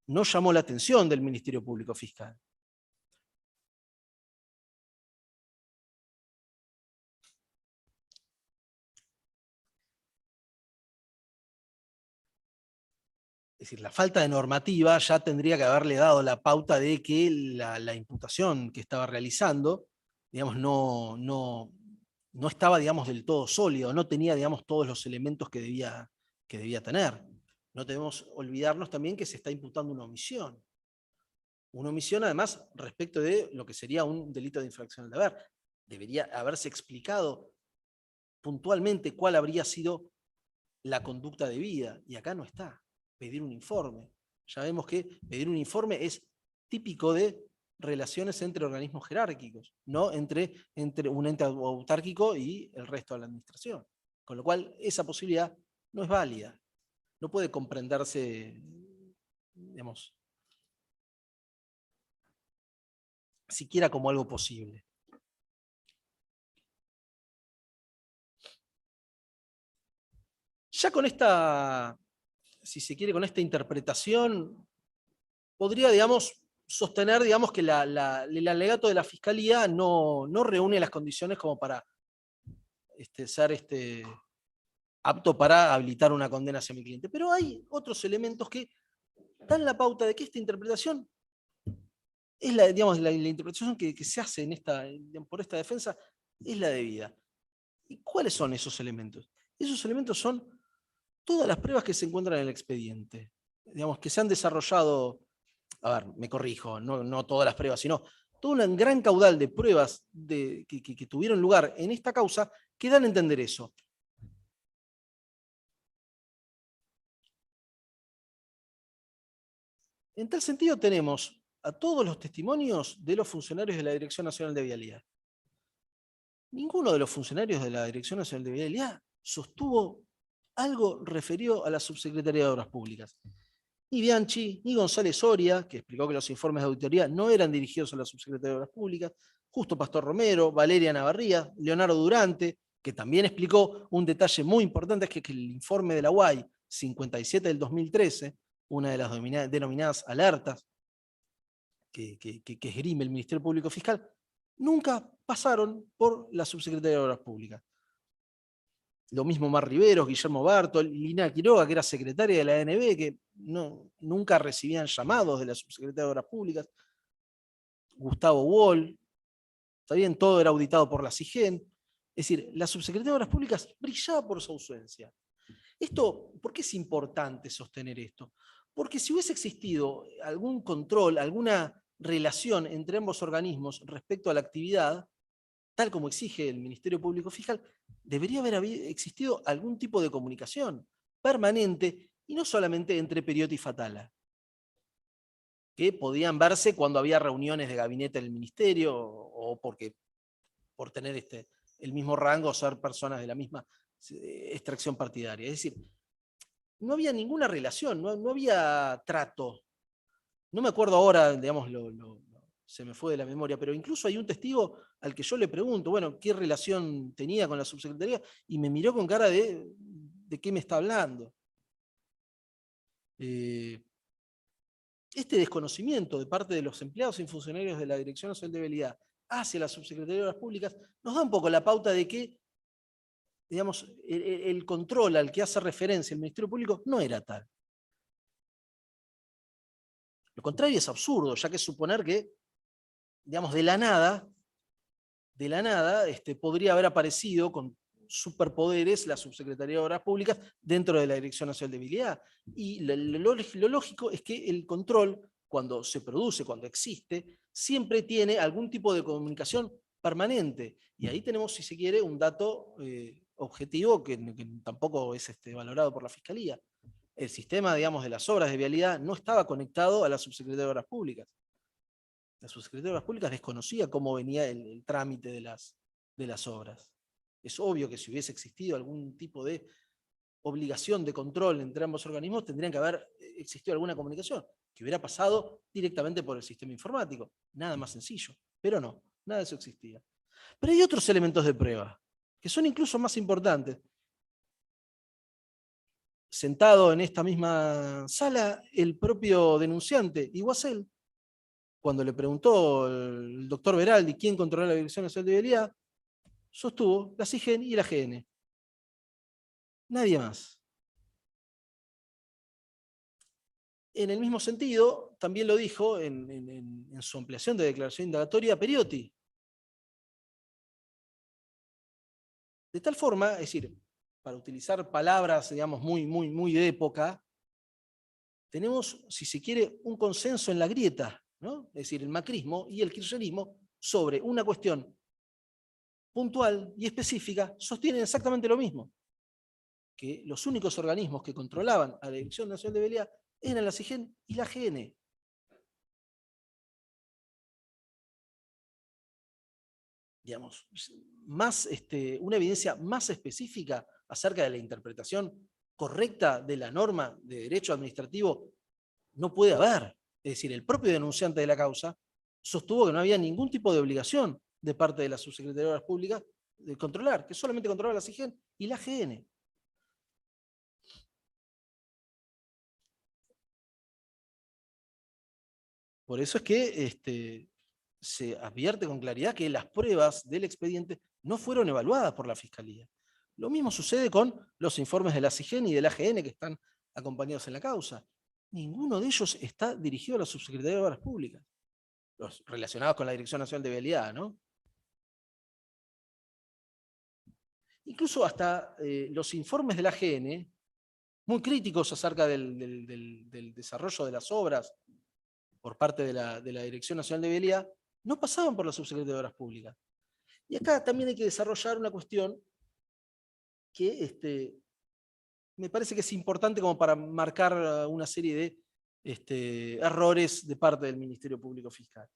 no llamó la atención del Ministerio Público Fiscal. Es decir, la falta de normativa ya tendría que haberle dado la pauta de que la imputación que estaba realizando, digamos, no estaba, digamos, del todo sólido, no tenía, digamos, todos los elementos que debía tener. No debemos olvidarnos también que se está imputando una omisión. Una omisión, además, respecto de lo que sería un delito de infracción al deber. Debería haberse explicado puntualmente cuál habría sido la conducta debida, y acá no está. Pedir un informe. Ya vemos que pedir un informe es típico de relaciones entre organismos jerárquicos, no entre un ente autárquico y el resto de la administración. Con lo cual, esa posibilidad no es válida. No puede comprenderse, digamos, siquiera como algo posible. Ya con esta, si se quiere, con esta interpretación, podría, digamos, sostener, digamos, que el alegato de la Fiscalía no reúne las condiciones como para ser apto para habilitar una condena hacia mi cliente. Pero hay otros elementos que dan la pauta de que esta interpretación es la interpretación que se hace por esta defensa es la debida. ¿Y cuáles son esos elementos? Esos elementos son todas las pruebas que se encuentran en el expediente, digamos, que se han desarrollado, a ver, me corrijo, no todas las pruebas, sino todo un gran caudal de pruebas que tuvieron lugar en esta causa que dan a entender eso. En tal sentido tenemos a todos los testimonios de los funcionarios de la Dirección Nacional de Vialidad. Ninguno de los funcionarios de la Dirección Nacional de Vialidad sostuvo algo referido a la Subsecretaría de Obras Públicas. Ni Bianchi, ni González Soria, que explicó que los informes de auditoría no eran dirigidos a la Subsecretaría de Obras Públicas, Justo Pastor Romero, Valeria Navarría, Leonardo Durante, que también explicó un detalle muy importante, es que el informe de la UAI 57 del 2013, una de las denominadas alertas que esgrime el Ministerio Público Fiscal, nunca pasaron por la Subsecretaría de Obras Públicas. Lo mismo Mar Riveros, Guillermo Bartol, Lina Quiroga, que era secretaria de la ANB, que nunca recibían llamados de la Subsecretaría de Obras Públicas. Gustavo Wall, está bien, todo era auditado por la CIGEN. Es decir, la Subsecretaría de Obras Públicas brillaba por su ausencia. ¿Por qué es importante sostener esto? Porque si hubiese existido algún control, alguna relación entre ambos organismos respecto a la actividad, tal como exige el Ministerio Público Fiscal, debería haber existido algún tipo de comunicación permanente y no solamente entre Periotti y Fatala. que podían verse cuando había reuniones de gabinete en el ministerio o por tener el mismo rango o ser personas de la misma extracción partidaria. Es decir, no había ninguna relación, no había trato. No me acuerdo ahora, digamos, se me fue de la memoria, pero incluso hay un testigo al que yo le pregunto, bueno, ¿qué relación tenía con la subsecretaría? Y me miró con cara de qué me está hablando. Este desconocimiento de parte de los empleados y funcionarios de la Dirección Nacional de Vialidad hacia la Subsecretaría de Obras Públicas nos da un poco la pauta de que, digamos, el control al que hace referencia el Ministerio Público no era tal. Lo contrario es absurdo, ya que es suponer que, digamos, de la nada, podría haber aparecido con superpoderes la Subsecretaría de Obras Públicas dentro de la Dirección Nacional de Vialidad. Y lo lógico es que el control, cuando se produce, cuando existe, siempre tiene algún tipo de comunicación permanente. Y ahí tenemos, si se quiere, un dato objetivo que tampoco es valorado por la Fiscalía. El sistema, digamos, de las obras de vialidad no estaba conectado a la Subsecretaría de Obras Públicas. La Subsecretaría de Obras Públicas desconocía cómo venía el trámite de las obras. Es obvio que si hubiese existido algún tipo de obligación de control entre ambos organismos, tendrían que haber existido alguna comunicación, que hubiera pasado directamente por el sistema informático. Nada más sencillo. Pero no, nada de eso existía. Pero hay otros elementos de prueba, que son incluso más importantes. Sentado en esta misma sala, el propio denunciante, Iguacel, cuando le preguntó el doctor Veraldi quién controla la Dirección Nacional de Vialidad, sostuvo la CIGEN y la GN. Nadie más. En el mismo sentido, también lo dijo en su ampliación de declaración indagatoria Periotti. De tal forma, es decir, para utilizar palabras, digamos, muy de época, tenemos, si se quiere, un consenso en la grieta, ¿no? Es decir, el macrismo y el kirchnerismo sobre una cuestión puntual y específica sostienen exactamente lo mismo, que los únicos organismos que controlaban a la Dirección Nacional de Vialidad eran la CIGEN y la GN. Digamos, una evidencia más específica acerca de la interpretación correcta de la norma de derecho administrativo no puede haber. Es decir, el propio denunciante de la causa sostuvo que no había ningún tipo de obligación de parte de la Subsecretaría de Obras Públicas de controlar, que solamente controlaba la CIGEN y la GN. Por eso es que se advierte con claridad que las pruebas del expediente no fueron evaluadas por la Fiscalía. Lo mismo sucede con los informes de la CIGEN y de la AGN que están acompañados en la causa. Ninguno de ellos está dirigido a la Subsecretaría de Obras Públicas, los relacionados con la Dirección Nacional de Vialidad, ¿no? Incluso hasta los informes de la AGN, muy críticos acerca del desarrollo de las obras por parte de la Dirección Nacional de Vialidad, no pasaban por la Subsecretaría de Obras Públicas. Y acá también hay que desarrollar una cuestión que me parece que es importante como para marcar una serie de errores de parte del Ministerio Público Fiscal.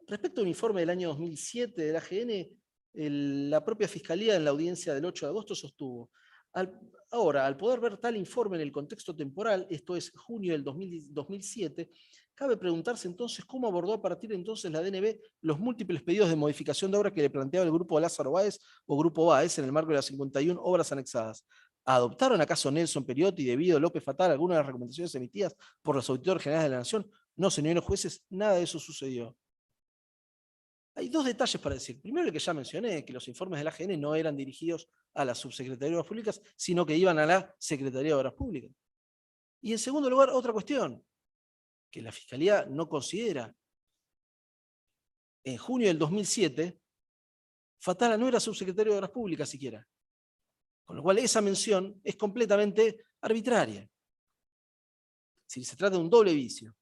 Respecto a un informe del año 2007 de la AGN, la propia Fiscalía en la audiencia del 8 de agosto sostuvo: al poder ver tal informe en el contexto temporal, esto es junio del 2007, cabe preguntarse entonces cómo abordó a partir de entonces la DNB los múltiples pedidos de modificación de obras que le planteaba el grupo Lázaro Báez o grupo Báez en el marco de las 51 obras anexadas. ¿Adoptaron acaso Nelson Periotti y debido a López Fatal algunas de las recomendaciones emitidas por los auditores generales de la Nación? No, señores jueces, nada de eso sucedió. Hay dos detalles para decir. Primero, el que ya mencioné, que los informes de la AGN no eran dirigidos a la Subsecretaría de Obras Públicas, sino que iban a la Secretaría de Obras Públicas. Y en segundo lugar, otra cuestión, que la Fiscalía no considera. En junio del 2007, Fatala no era subsecretario de Obras Públicas siquiera. Con lo cual esa mención es completamente arbitraria. Si se trata de un doble vicio.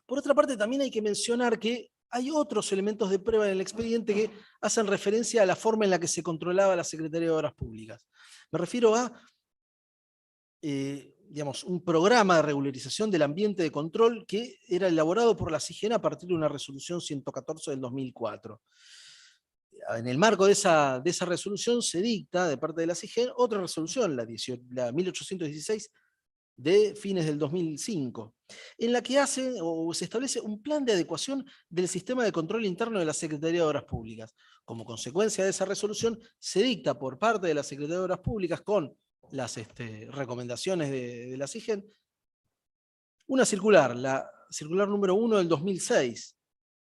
Por otra parte, también hay que mencionar que hay otros elementos de prueba en el expediente que hacen referencia a la forma en la que se controlaba la Secretaría de Obras Públicas. Me refiero a digamos, un programa de regularización del ambiente de control que era elaborado por la CIGEN a partir de una resolución 114 del 2004. En el marco de esa resolución se dicta de parte de la CIGEN otra resolución, la 1816 de fines del 2005, en la que se establece un plan de adecuación del sistema de control interno de la Secretaría de Obras Públicas. Como consecuencia de esa resolución, se dicta por parte de la Secretaría de Obras Públicas, con las recomendaciones de la CIGEN, una circular, la circular número 1 del 2006,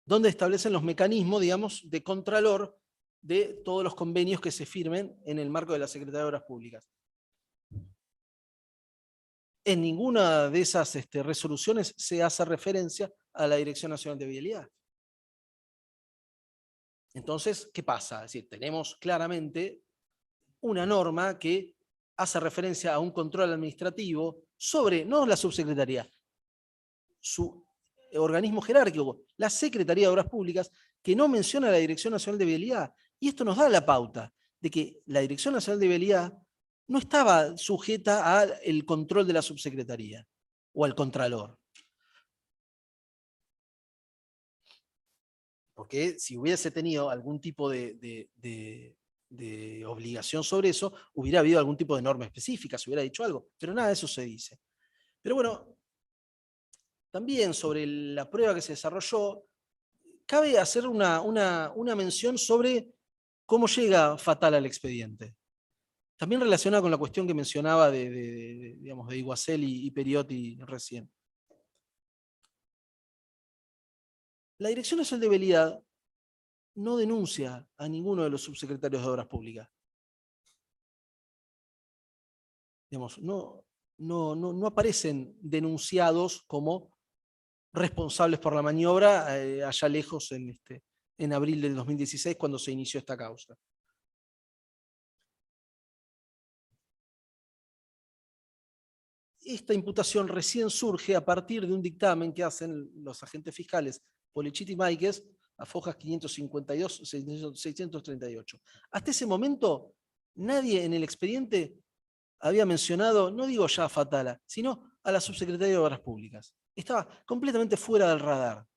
donde establecen los mecanismos, digamos, de contralor de todos los convenios que se firmen en el marco de la Secretaría de Obras Públicas. En ninguna de esas resoluciones se hace referencia a la Dirección Nacional de Vialidad. Entonces, ¿qué pasa? Es decir, tenemos claramente una norma que hace referencia a un control administrativo sobre, no la subsecretaría, su organismo jerárquico, la Secretaría de Obras Públicas, que no menciona a la Dirección Nacional de Vialidad. Y esto nos da la pauta de que la Dirección Nacional de Vialidad no estaba sujeta al control de la subsecretaría o al contralor. Porque si hubiese tenido algún tipo de obligación sobre eso, hubiera habido algún tipo de norma específica, se hubiera dicho algo, pero nada de eso se dice. Pero bueno, también sobre la prueba que se desarrolló, cabe hacer una mención sobre cómo llega Fatal al expediente. También relacionada con la cuestión que mencionaba digamos, de Iguacel y Periotti recién. La Dirección Nacional de Vialidad no denuncia a ninguno de los subsecretarios de Obras Públicas. Digamos, no aparecen denunciados como responsables por la maniobra allá lejos en abril del 2016, cuando se inició esta causa. Esta imputación recién surge a partir de un dictamen que hacen los agentes fiscales Polichiti y Máiquez a fojas 552-638. Hasta ese momento, nadie en el expediente había mencionado, no digo ya a Fatala, sino a la subsecretaria de Obras Públicas. Estaba completamente fuera del radar.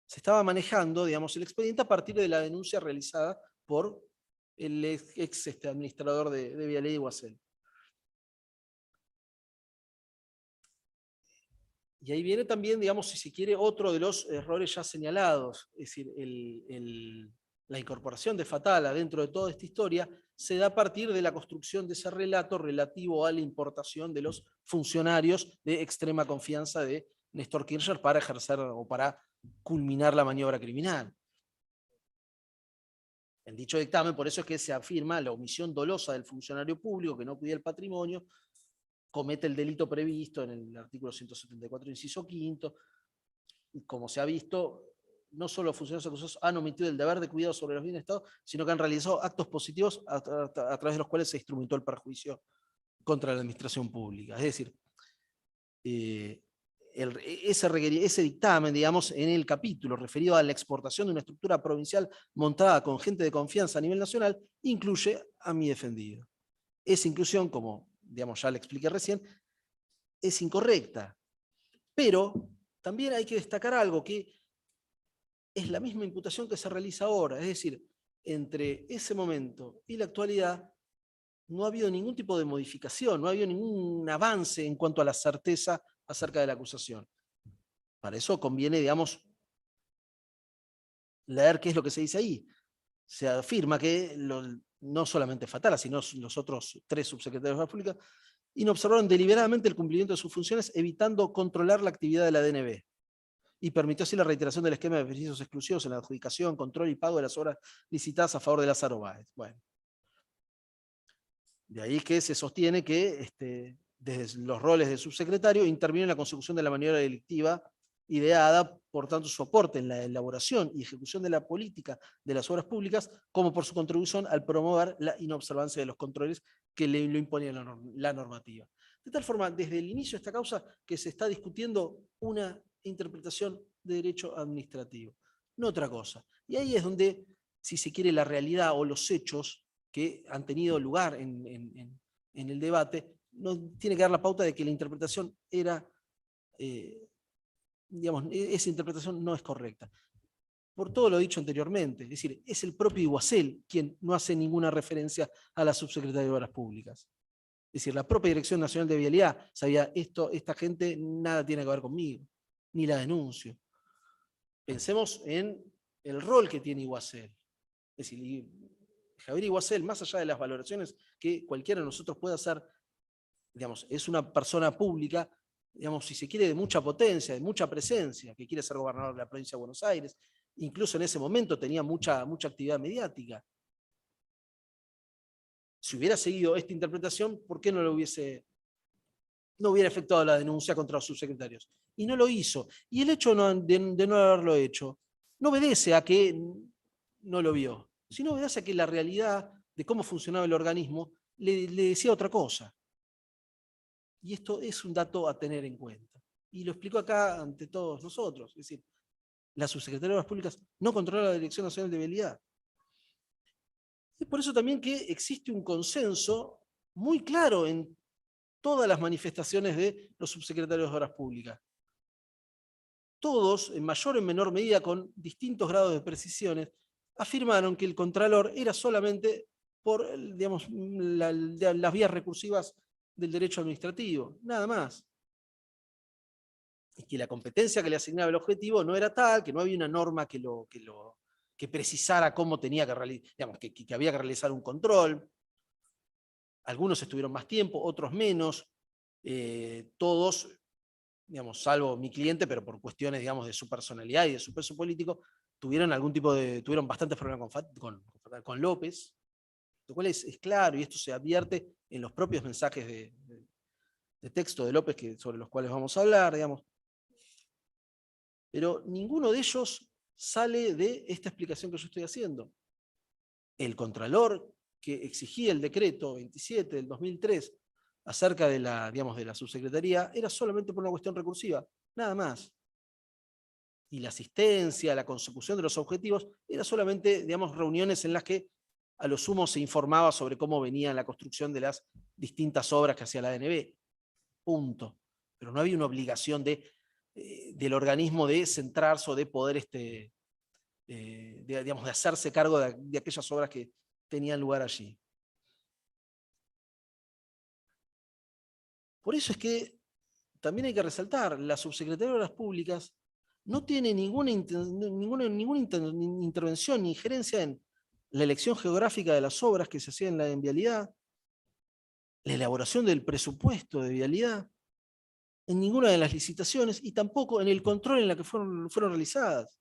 Se estaba manejando, digamos, el expediente a partir de la denuncia realizada por el ex administrador de Vialidad Iguacel. Y ahí viene también, digamos, si se quiere, otro de los errores ya señalados. Es decir, la incorporación de Fatala dentro de toda esta historia se da a partir de la construcción de ese relato relativo a la importación de los funcionarios de extrema confianza de Néstor Kirchner para ejercer o para culminar la maniobra criminal. En dicho dictamen, por eso es que se afirma la omisión dolosa del funcionario público que no cuida el patrimonio, comete el delito previsto en el artículo 174, inciso quinto, y como se ha visto, no solo los funcionarios acusados han omitido el deber de cuidado sobre los bienes de Estado, sino que han realizado actos positivos a través de los cuales se instrumentó el perjuicio contra la administración pública. Es decir, ese dictamen, digamos, en el capítulo referido a la exportación de una estructura provincial montada con gente de confianza a nivel nacional, incluye a mi defendido. Esa inclusión, como digamos, ya le expliqué recién, es incorrecta. Pero también hay que destacar algo, que es la misma imputación que se realiza ahora. Es decir, entre ese momento y la actualidad no ha habido ningún tipo de modificación, no ha habido ningún avance en cuanto a la certeza acerca de la acusación. Para eso conviene, digamos, leer qué es lo que se dice ahí. Se afirma que no solamente Fatala, sino los otros 3 subsecretarios de la República inobservaron deliberadamente el cumplimiento de sus funciones, evitando controlar la actividad de la DNB. Y permitió así la reiteración del esquema de beneficios exclusivos en la adjudicación, control y pago de las obras licitadas a favor de Lázaro Báez. Bueno. De ahí que se sostiene que desde los roles del subsecretario intervino en la consecución de la maniobra delictiva ideada, por tanto su aporte en la elaboración y ejecución de la política de las obras públicas, como por su contribución al promover la inobservancia de los controles que lo imponía la normativa. De tal forma, desde el inicio de esta causa, que se está discutiendo una interpretación de derecho administrativo, no otra cosa. Y ahí es donde, si se quiere, la realidad o los hechos que han tenido lugar en el debate tiene que dar la pauta de que la interpretación era, digamos, esa interpretación no es correcta. Por todo lo dicho anteriormente, es decir, es el propio Iguacel quien no hace ninguna referencia a la subsecretaria de Obras Públicas. Es decir, la propia Dirección Nacional de Vialidad sabía, esta gente nada tiene que ver conmigo, ni la denuncio. Pensemos en el rol que tiene Iguacel. Es decir, Javier Iguacel, más allá de las valoraciones que cualquiera de nosotros pueda hacer, digamos, es una persona pública, digamos, si se quiere, de mucha potencia, de mucha presencia, que quiere ser gobernador de la provincia de Buenos Aires. Incluso en ese momento tenía mucha actividad mediática. Si hubiera seguido esta interpretación, ¿por qué no hubiera efectuado la denuncia contra los subsecretarios? Y no lo hizo. Y el hecho de no haberlo hecho no obedece a que no lo vio, sino obedece a que la realidad de cómo funcionaba el organismo le decía otra cosa. Y esto es un dato a tener en cuenta. Y lo explico acá ante todos nosotros. Es decir, la subsecretaría de Obras Públicas no controla la Dirección Nacional de Vialidad. Es por eso también que existe un consenso muy claro en todas las manifestaciones de los subsecretarios de Obras Públicas. Todos, en mayor o en menor medida, con distintos grados de precisiones, afirmaron que el contralor era solamente por, digamos, las vías recursivas del derecho administrativo, nada más. Y que la competencia que le asignaba el objetivo no era tal, que no había una norma que precisara cómo tenía que realizar, digamos, que había que realizar un control. Algunos estuvieron más tiempo, otros menos, todos, digamos, salvo mi cliente, pero por cuestiones, digamos, de su personalidad y de su peso político, tuvieron bastantes problemas con López, lo cual es claro, y esto se advierte en los propios mensajes de texto de López sobre los cuales vamos a hablar, digamos. Pero ninguno de ellos sale de esta explicación que yo estoy haciendo. El contralor que exigía el decreto 27 del 2003 acerca de la subsecretaría era solamente por una cuestión recursiva, nada más. Y la asistencia, la consecución de los objetivos, era solamente, digamos, reuniones en las que a lo sumo se informaba sobre cómo venía la construcción de las distintas obras que hacía la ANB. Punto. Pero no había una obligación del organismo de centrarse o de poder digamos, de hacerse cargo de aquellas obras que tenían lugar allí. Por eso es que también hay que resaltar, la Subsecretaría de Obras Públicas no tiene ninguna intervención ni injerencia en la elección geográfica de las obras que se hacían en vialidad, la elaboración del presupuesto de vialidad, en ninguna de las licitaciones y tampoco en el control en la que fueron realizadas.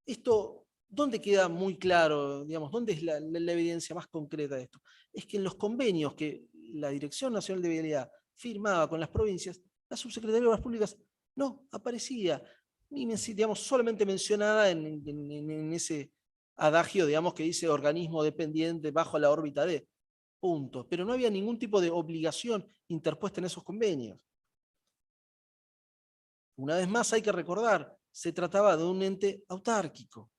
Esto, ¿dónde queda muy claro, digamos, dónde es la evidencia más concreta de esto? Es que en los convenios que la Dirección Nacional de Vialidad firmaba con las provincias, la Subsecretaría de Obras Públicas no aparecía, digamos, solamente mencionada en ese adagio, digamos, que dice organismo dependiente bajo la órbita de, punto. Pero no había ningún tipo de obligación interpuesta en esos convenios. Una vez más hay que recordar, se trataba de un ente autárquico.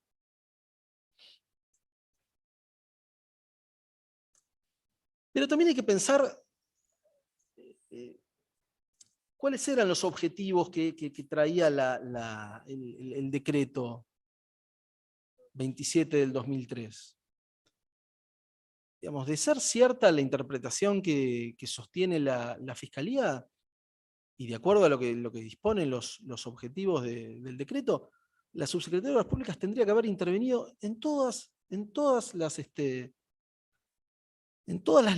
Pero también hay que pensar cuáles eran los objetivos que traía el decreto 27 del 2003. Digamos, de ser cierta la interpretación que sostiene la Fiscalía, y de acuerdo a lo que disponen los objetivos del decreto, la Subsecretaría de Obras Públicas tendría que haber intervenido en todas las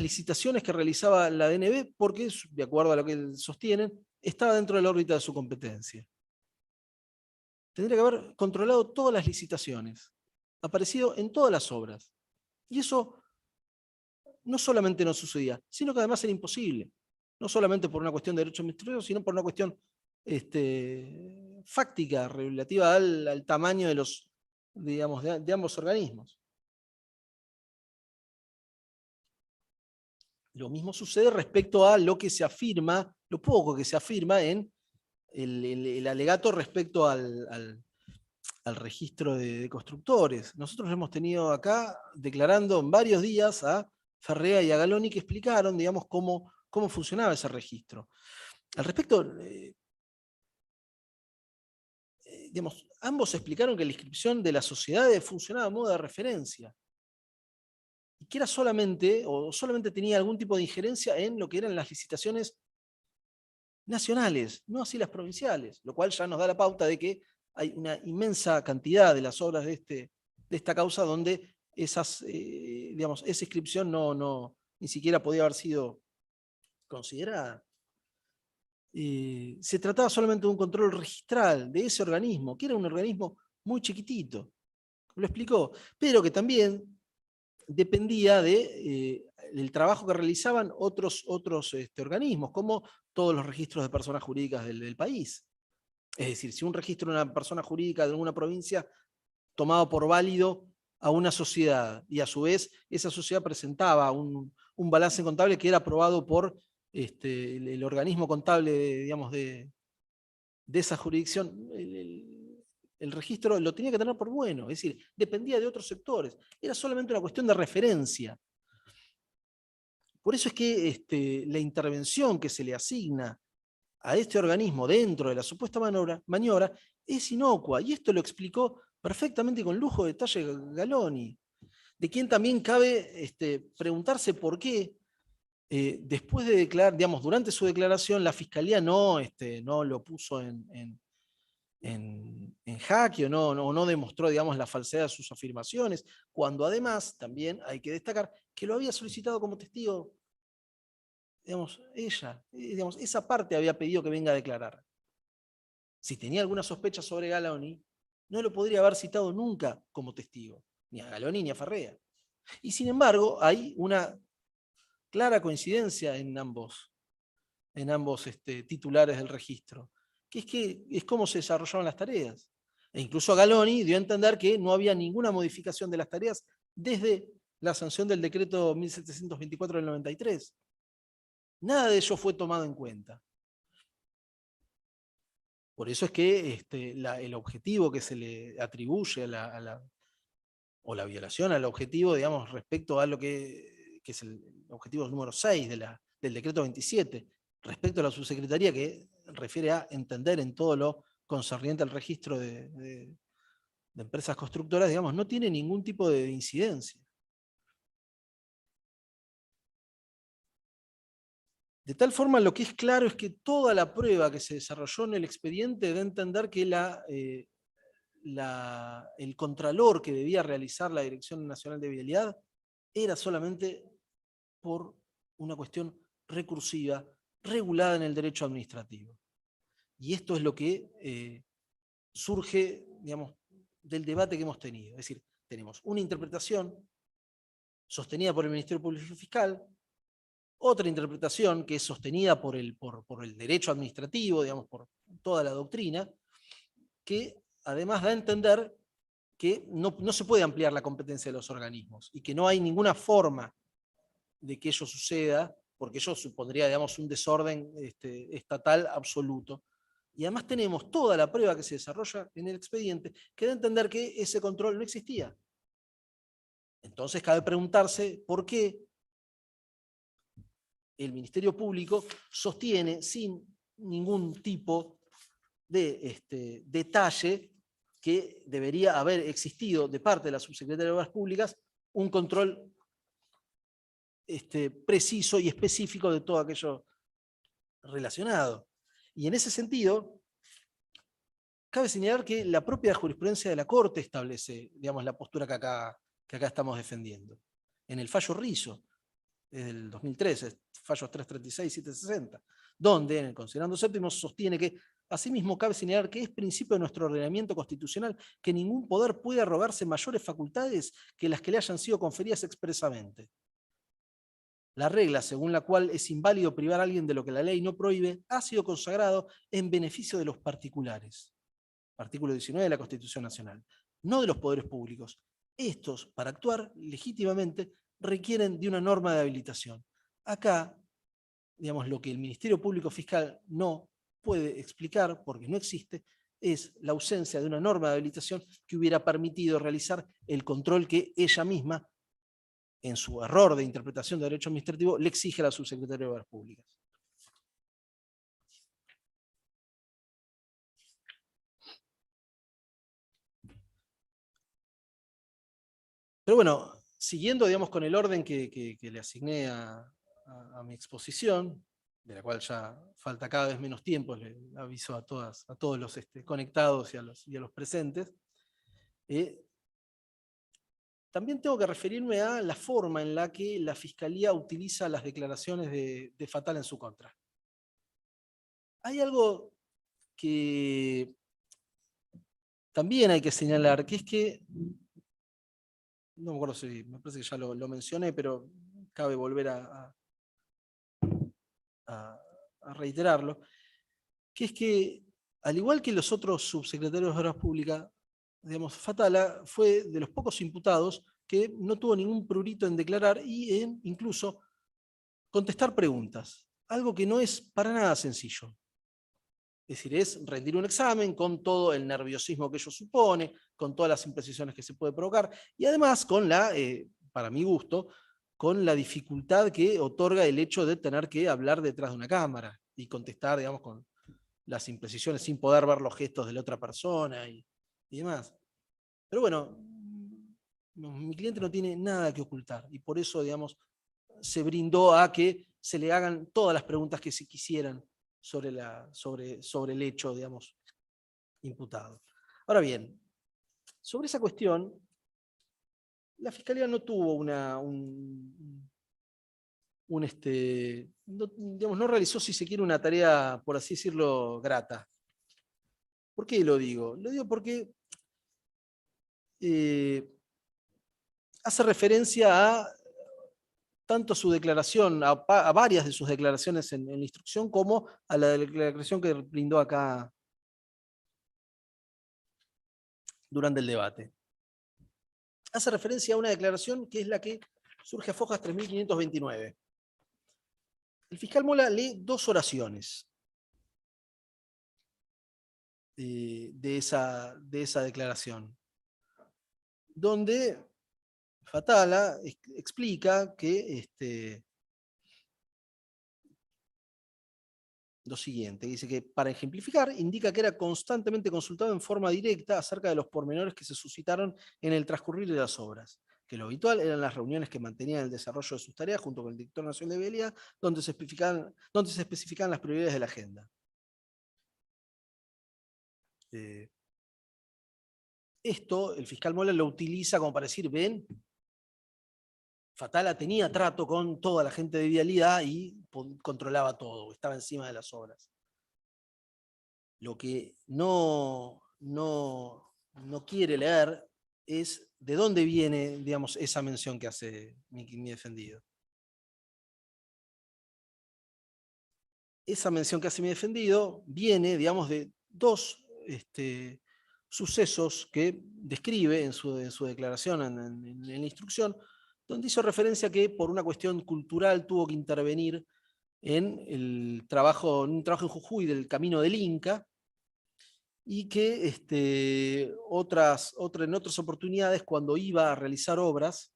licitaciones que realizaba la DNB, porque, de acuerdo a lo que sostienen, estaba dentro de la órbita de su competencia. Tendría que haber controlado todas las licitaciones, aparecido en todas las obras. Y eso no solamente no sucedía, sino que además era imposible. No solamente por una cuestión de derecho administrativo, sino por una cuestión fáctica relativa al tamaño de ambos organismos. Lo mismo sucede respecto a lo que se afirma, lo poco que se afirma en el alegato respecto al registro de constructores. Nosotros hemos tenido acá declarando en varios días a Ferrea y a Galoni, que explicaron, digamos, cómo cómo funcionaba ese registro. Al respecto, digamos, ambos explicaron que la inscripción de las sociedades funcionaba a modo de referencia, y que era solamente tenía algún tipo de injerencia en lo que eran las licitaciones nacionales, no así las provinciales, lo cual ya nos da la pauta de que hay una inmensa cantidad de las obras de esta causa donde esa inscripción ni siquiera podía haber sido considerada. Se trataba solamente de un control registral de ese organismo, que era un organismo muy chiquitito, lo explicó, pero que también dependía del trabajo que realizaban otros organismos, como todos los registros de personas jurídicas del país. Es decir, si un registro de una persona jurídica de alguna provincia tomado por válido a una sociedad, y a su vez esa sociedad presentaba un balance contable que era aprobado por el organismo contable de esa jurisdicción, el registro lo tenía que tener por bueno, es decir, dependía de otros sectores, era solamente una cuestión de referencia. Por eso es que la intervención que se le asigna a este organismo dentro de la supuesta maniobra es inocua, y esto lo explicó perfectamente y con lujo de detalle Galoni, de quien también cabe preguntarse por qué, después de declarar, digamos, durante su declaración, la Fiscalía no lo puso en jaque, o no demostró, digamos, la falsedad de sus afirmaciones, cuando además también hay que destacar que lo había solicitado como testigo, digamos, ella, digamos, esa parte había pedido que venga a declarar. Si tenía alguna sospecha sobre Galoni, no lo podría haber citado nunca como testigo, ni a Galoni ni a Farrea. Y sin embargo, hay una clara coincidencia en ambos titulares del registro, que es cómo se desarrollaron las tareas. E incluso Galoni dio a entender que no había ninguna modificación de las tareas desde la sanción del decreto 1724 del 93. Nada de ello fue tomado en cuenta. Por eso es que el objetivo que se le atribuye o la violación al objetivo, digamos, respecto a lo que es el objetivo número 6 del decreto 27, respecto a la subsecretaría que refiere a entender en todo lo concerniente al registro de empresas constructoras, digamos, no tiene ningún tipo de incidencia. De tal forma, lo que es claro es que toda la prueba que se desarrolló en el expediente da a entender que el contralor que debía realizar la Dirección Nacional de Vialidad era solamente por una cuestión recursiva, regulada en el derecho administrativo. Y esto es lo que surge, digamos, del debate que hemos tenido. Es decir, tenemos una interpretación sostenida por el Ministerio Público Fiscal, otra interpretación que es sostenida por el derecho administrativo, digamos, por toda la doctrina, que además da a entender que no se puede ampliar la competencia de los organismos y que no hay ninguna forma de que ello suceda, porque ello supondría, digamos, un desorden estatal absoluto. Y además tenemos toda la prueba que se desarrolla en el expediente que da a entender que ese control no existía. Entonces cabe preguntarse por qué el Ministerio Público sostiene sin ningún tipo de detalle que debería haber existido de parte de la Subsecretaría de Obras Públicas un control preciso y específico de todo aquello relacionado. Y en ese sentido, cabe señalar que la propia jurisprudencia de la Corte establece, digamos, la postura que acá estamos defendiendo. En el fallo Rizzo, del 2013, fallos 336 y 760, donde en el considerando séptimo sostiene que asimismo cabe señalar que es principio de nuestro ordenamiento constitucional que ningún poder puede arrogarse mayores facultades que las que le hayan sido conferidas expresamente. La regla según la cual es inválido privar a alguien de lo que la ley no prohíbe ha sido consagrado en beneficio de los particulares. Artículo 19 de la Constitución Nacional. No de los poderes públicos. Estos, para actuar legítimamente, requieren de una norma de habilitación. Acá, digamos, lo que el Ministerio Público Fiscal no puede explicar, porque no existe, es la ausencia de una norma de habilitación que hubiera permitido realizar el control que ella misma en su error de interpretación de derecho administrativo, le exige a la subsecretaria de Obras Públicas. Pero bueno, siguiendo, digamos, con el orden que le asigné a mi exposición, de la cual ya falta cada vez menos tiempo, le aviso a todos los conectados y a los presentes, también tengo que referirme a la forma en la que la Fiscalía utiliza las declaraciones de Fatala en su contra. Hay algo que también hay que señalar, que es que, no me acuerdo si, me parece que ya lo mencioné, pero cabe volver a reiterarlo, que es que, al igual que los otros subsecretarios de Obras Públicas, digamos, Fatala fue de los pocos imputados que no tuvo ningún prurito en declarar y en incluso contestar preguntas, algo que no es para nada sencillo. Es decir, es rendir un examen con todo el nerviosismo que ello supone, con todas las imprecisiones que se puede provocar, y además con la, para mi gusto, con la dificultad que otorga el hecho de tener que hablar detrás de una cámara y contestar, digamos, con las imprecisiones sin poder ver los gestos de la otra persona y demás. Pero bueno, mi cliente no tiene nada que ocultar y por eso, digamos, se brindó a que se le hagan todas las preguntas que se quisieran sobre el hecho, digamos, imputado. Ahora bien, sobre esa cuestión, la Fiscalía no tuvo no realizó, si se quiere, una tarea, por así decirlo, grata. ¿Por qué lo digo? Lo digo porque hace referencia a tanto su declaración, a varias de sus declaraciones en la instrucción, como a la declaración que brindó acá durante el debate. Hace referencia a una declaración que es la que surge a Fojas 3529. El fiscal Mola lee dos oraciones de esa declaración, donde Fatala explica que lo siguiente, dice que para ejemplificar, indica que era constantemente consultado en forma directa acerca de los pormenores que se suscitaron en el transcurrir de las obras, que lo habitual eran las reuniones que mantenían el desarrollo de sus tareas junto con el Director Nacional de Vialidad, donde se especificaban las prioridades de la agenda. Esto el fiscal Mola lo utiliza como para decir, ven, Fatala tenía trato con toda la gente de Vialidad y controlaba todo, estaba encima de las obras. Lo que no quiere leer es de dónde viene, digamos, esa mención que hace mi defendido. Esa mención que hace mi defendido viene, digamos, de dos sucesos que describe en su declaración en la instrucción, donde hizo referencia a que por una cuestión cultural tuvo que intervenir en un trabajo en Jujuy del Camino del Inca, y que en otras oportunidades, cuando iba a realizar obras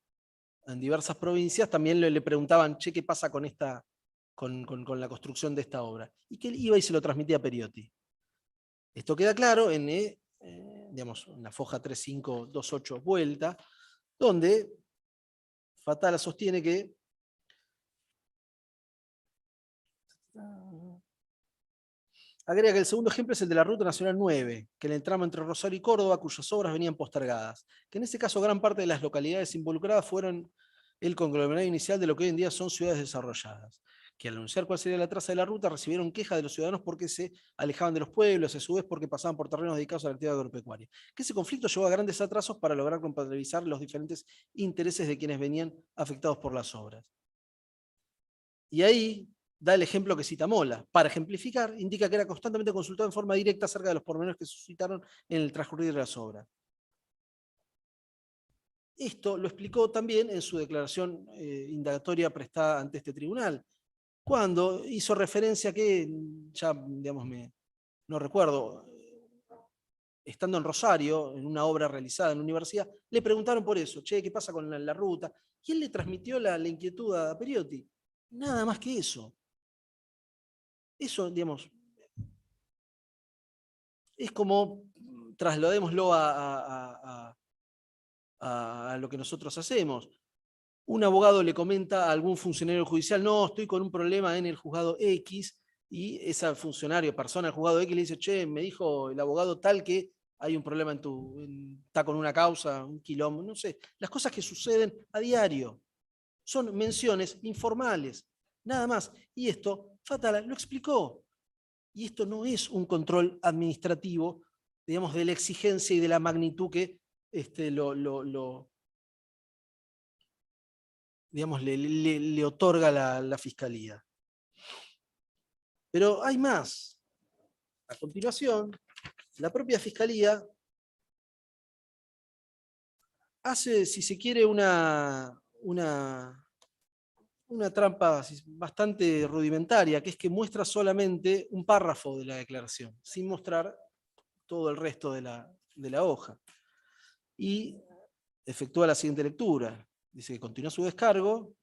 en diversas provincias, también le preguntaban, che, ¿qué pasa con la construcción de esta obra? Y que él iba y se lo transmitía a Periotti. Esto queda claro en la foja 3528 vuelta, donde Fatala sostiene que agrega que el segundo ejemplo es el de la Ruta Nacional 9, que en el tramo entre Rosario y Córdoba, cuyas obras venían postergadas, que en ese caso gran parte de las localidades involucradas fueron el conglomerado inicial de lo que hoy en día son ciudades desarrolladas, que al anunciar cuál sería la traza de la ruta recibieron quejas de los ciudadanos porque se alejaban de los pueblos, a su vez porque pasaban por terrenos dedicados a la actividad agropecuaria. Que ese conflicto llevó a grandes atrasos para lograr compatibilizar los diferentes intereses de quienes venían afectados por las obras. Y ahí da el ejemplo que cita Mola. Para ejemplificar, indica que era constantemente consultado en forma directa acerca de los pormenores que se suscitaron en el transcurrir de las obras. Esto lo explicó también en su declaración indagatoria prestada ante este tribunal, cuando hizo referencia a que, ya digamos, no recuerdo, estando en Rosario, en una obra realizada en la universidad, le preguntaron por eso, che, ¿qué pasa con la ruta? Y él le transmitió la inquietud a Periotti. Nada más que eso. Eso, digamos, es como, trasladémoslo a lo que nosotros hacemos. Un abogado le comenta a algún funcionario judicial, no, estoy con un problema en el juzgado X, y ese funcionario, persona del juzgado X, le dice, che, me dijo el abogado tal que hay un problema está con una causa, un quilombo, no sé. Las cosas que suceden a diario son menciones informales, nada más. Y esto, Fatala lo explicó. Y esto no es un control administrativo, digamos, de la exigencia y de la magnitud que digamos, le otorga la Fiscalía. Pero hay más. A continuación, la propia Fiscalía hace, si se quiere, una trampa bastante rudimentaria, que es que muestra solamente un párrafo de la declaración, sin mostrar todo el resto de la hoja. Y efectúa la siguiente lectura. Dice que continúa su descargo,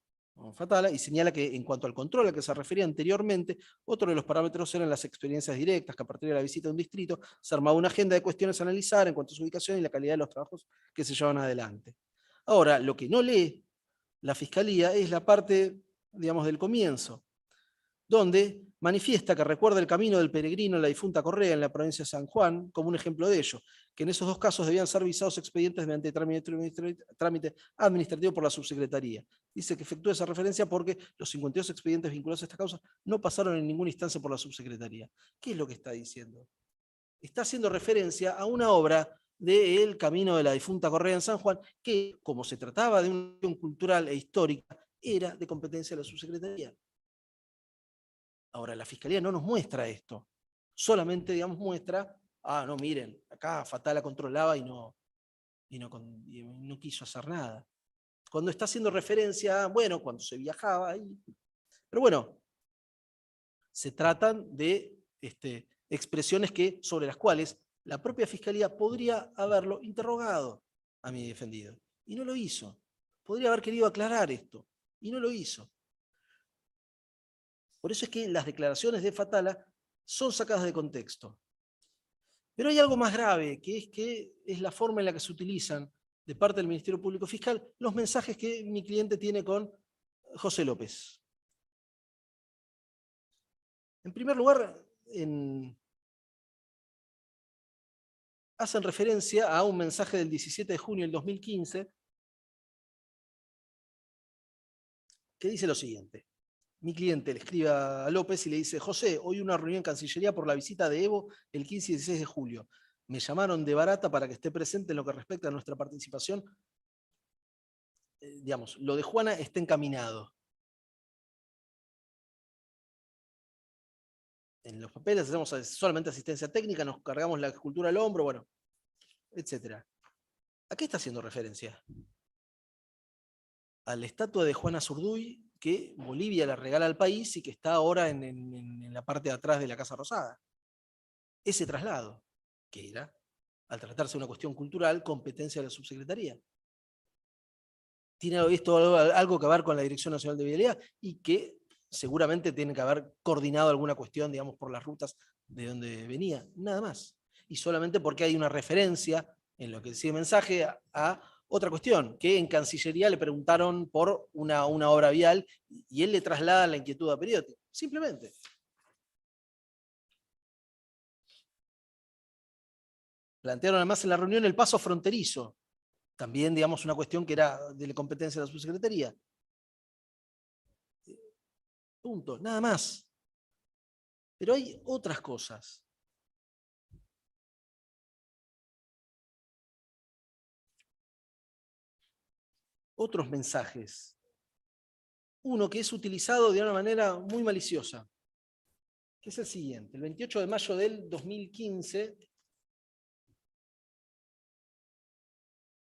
Fatala, y señala que en cuanto al control al que se refería anteriormente, otro de los parámetros eran las experiencias directas, que a partir de la visita a un distrito se armaba una agenda de cuestiones a analizar en cuanto a su ubicación y la calidad de los trabajos que se llevan adelante. Ahora, lo que no lee la Fiscalía es la parte, digamos, del comienzo, donde manifiesta que recuerda el camino del peregrino en la difunta Correa en la provincia de San Juan como un ejemplo de ello, que en esos dos casos debían ser visados expedientes mediante trámite administrativo por la subsecretaría. Dice que efectúa esa referencia porque los 52 expedientes vinculados a esta causa no pasaron en ninguna instancia por la subsecretaría. ¿Qué es lo que está diciendo? Está haciendo referencia a una obra del camino de la difunta Correa en San Juan, que, como se trataba de una cuestión cultural e histórica, era de competencia de la subsecretaría. Ahora, la Fiscalía no nos muestra esto. Solamente, digamos, muestra, no, miren, acá Fatala controlaba y no quiso hacer nada. Cuando está haciendo referencia, bueno, cuando se viajaba ahí. Pero bueno, se tratan de expresiones sobre las cuales la propia Fiscalía podría haberlo interrogado a mi defendido. Y no lo hizo. Podría haber querido aclarar esto. Y no lo hizo. Por eso es que las declaraciones de Fatala son sacadas de contexto. Pero hay algo más grave, que es la forma en la que se utilizan de parte del Ministerio Público Fiscal los mensajes que mi cliente tiene con José López. En primer lugar, hacen referencia a un mensaje del 17 de junio del 2015 que dice lo siguiente. Mi cliente le escribe a López y le dice, José, hoy una reunión en Cancillería por la visita de Evo el 15 y 16 de julio. Me llamaron de Barata para que esté presente en lo que respecta a nuestra participación. Digamos, lo de Juana está encaminado. En los papeles hacemos solamente asistencia técnica, nos cargamos la escultura al hombro, bueno, etc. ¿A qué está haciendo referencia? A la estatua de Juana Zurduy que Bolivia le regala al país y que está ahora en la parte de atrás de la Casa Rosada. Ese traslado, que era, al tratarse de una cuestión cultural, competencia de la subsecretaría. Tiene esto algo que ver con la Dirección Nacional de Vialidad y que seguramente tiene que haber coordinado alguna cuestión, digamos, por las rutas de donde venía, nada más. Y solamente porque hay una referencia en lo que decía el mensaje a otra cuestión, que en Cancillería le preguntaron por una obra vial y él le traslada la inquietud a Periotti, simplemente. Plantearon además en la reunión el paso fronterizo, también, digamos, una cuestión que era de la competencia de la subsecretaría. Punto, nada más. Pero hay otras cosas. Otros mensajes. Uno que es utilizado de una manera muy maliciosa, que es el siguiente. El 28 de mayo del 2015,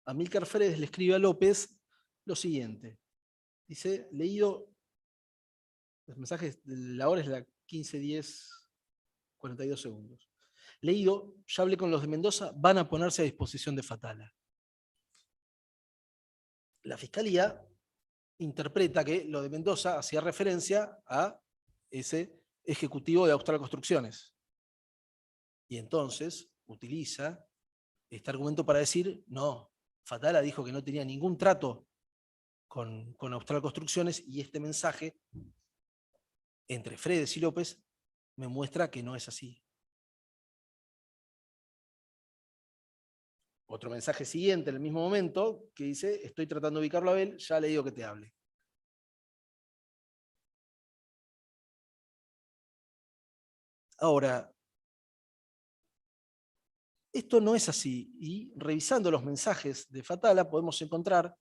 Amílcar Fredes le escribe a López lo siguiente. Dice, leído, los mensajes, la hora es la 15:10, 42 segundos. leído, ya hablé con los de Mendoza, van a ponerse a disposición de Fatala. La Fiscalía interpreta que lo de Mendoza hacía referencia a ese ejecutivo de Austral Construcciones. Y entonces utiliza este argumento para decir, no, Fatala dijo que no tenía ningún trato con Austral Construcciones, y este mensaje entre Fredes y López me muestra que no es así. Otro mensaje siguiente en el mismo momento que dice, estoy tratando de ubicarlo a Abel, ya le digo que te hable. Ahora, esto no es así, y revisando los mensajes de Fatala podemos encontrar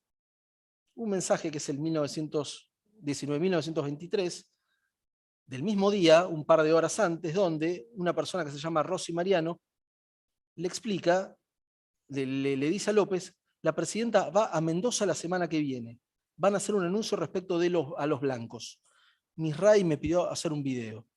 un mensaje que es el 1923, del mismo día, un par de horas antes, donde una persona que se llama Rosy Mariano le explica, le dice a López, la presidenta va a Mendoza la semana que viene, van a hacer un anuncio respecto de a los blancos. Misray me pidió hacer un video.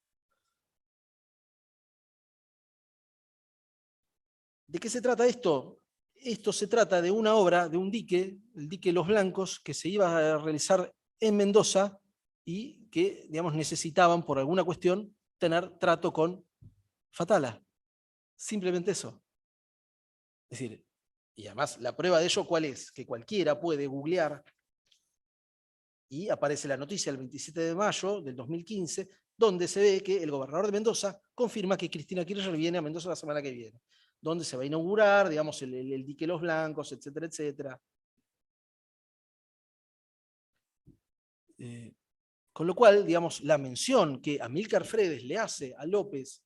¿De qué se trata esto? Esto se trata de una obra, de un dique, el dique Los Blancos, que se iba a realizar en Mendoza y que, digamos, necesitaban, por alguna cuestión, tener trato con Fatala. Simplemente eso. Es decir, y además la prueba de ello, ¿cuál es? Que cualquiera puede googlear y aparece la noticia el 27 de mayo del 2015, donde se ve que el gobernador de Mendoza confirma que Cristina Kirchner viene a Mendoza la semana que viene, donde se va a inaugurar, digamos, el dique Los Blancos, etcétera, etcétera. Con lo cual, digamos, la mención que Amílcar Fredes le hace a López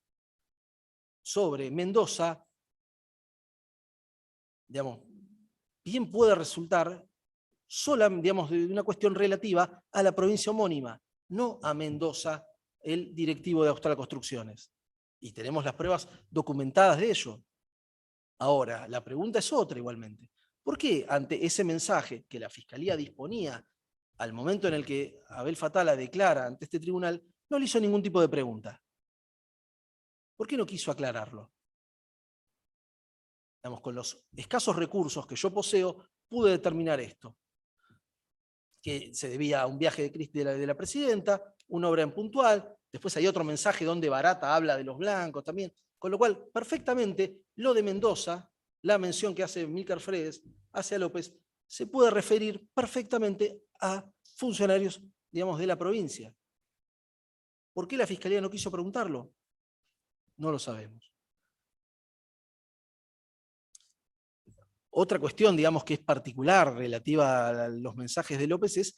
sobre Mendoza, digamos, bien puede resultar sola, digamos, de una cuestión relativa a la provincia homónima, no a Mendoza, el directivo de Austral Construcciones. Y tenemos las pruebas documentadas de ello. Ahora, la pregunta es otra igualmente. ¿Por qué ante ese mensaje que la Fiscalía disponía al momento en el que Abel Fatala declara ante este tribunal, no le hizo ningún tipo de pregunta? ¿Por qué no quiso aclararlo? Digamos, con los escasos recursos que yo poseo, pude determinar esto, que se debía a un viaje de la presidenta, una obra en puntual, después hay otro mensaje donde Barata habla de los blancos también, con lo cual perfectamente lo de Mendoza, la mención que hace Amílcar Fredes hacia López, se puede referir perfectamente a funcionarios, digamos, de la provincia. ¿Por qué la Fiscalía no quiso preguntarlo? No lo sabemos. Otra cuestión, digamos, que es particular relativa a los mensajes de López es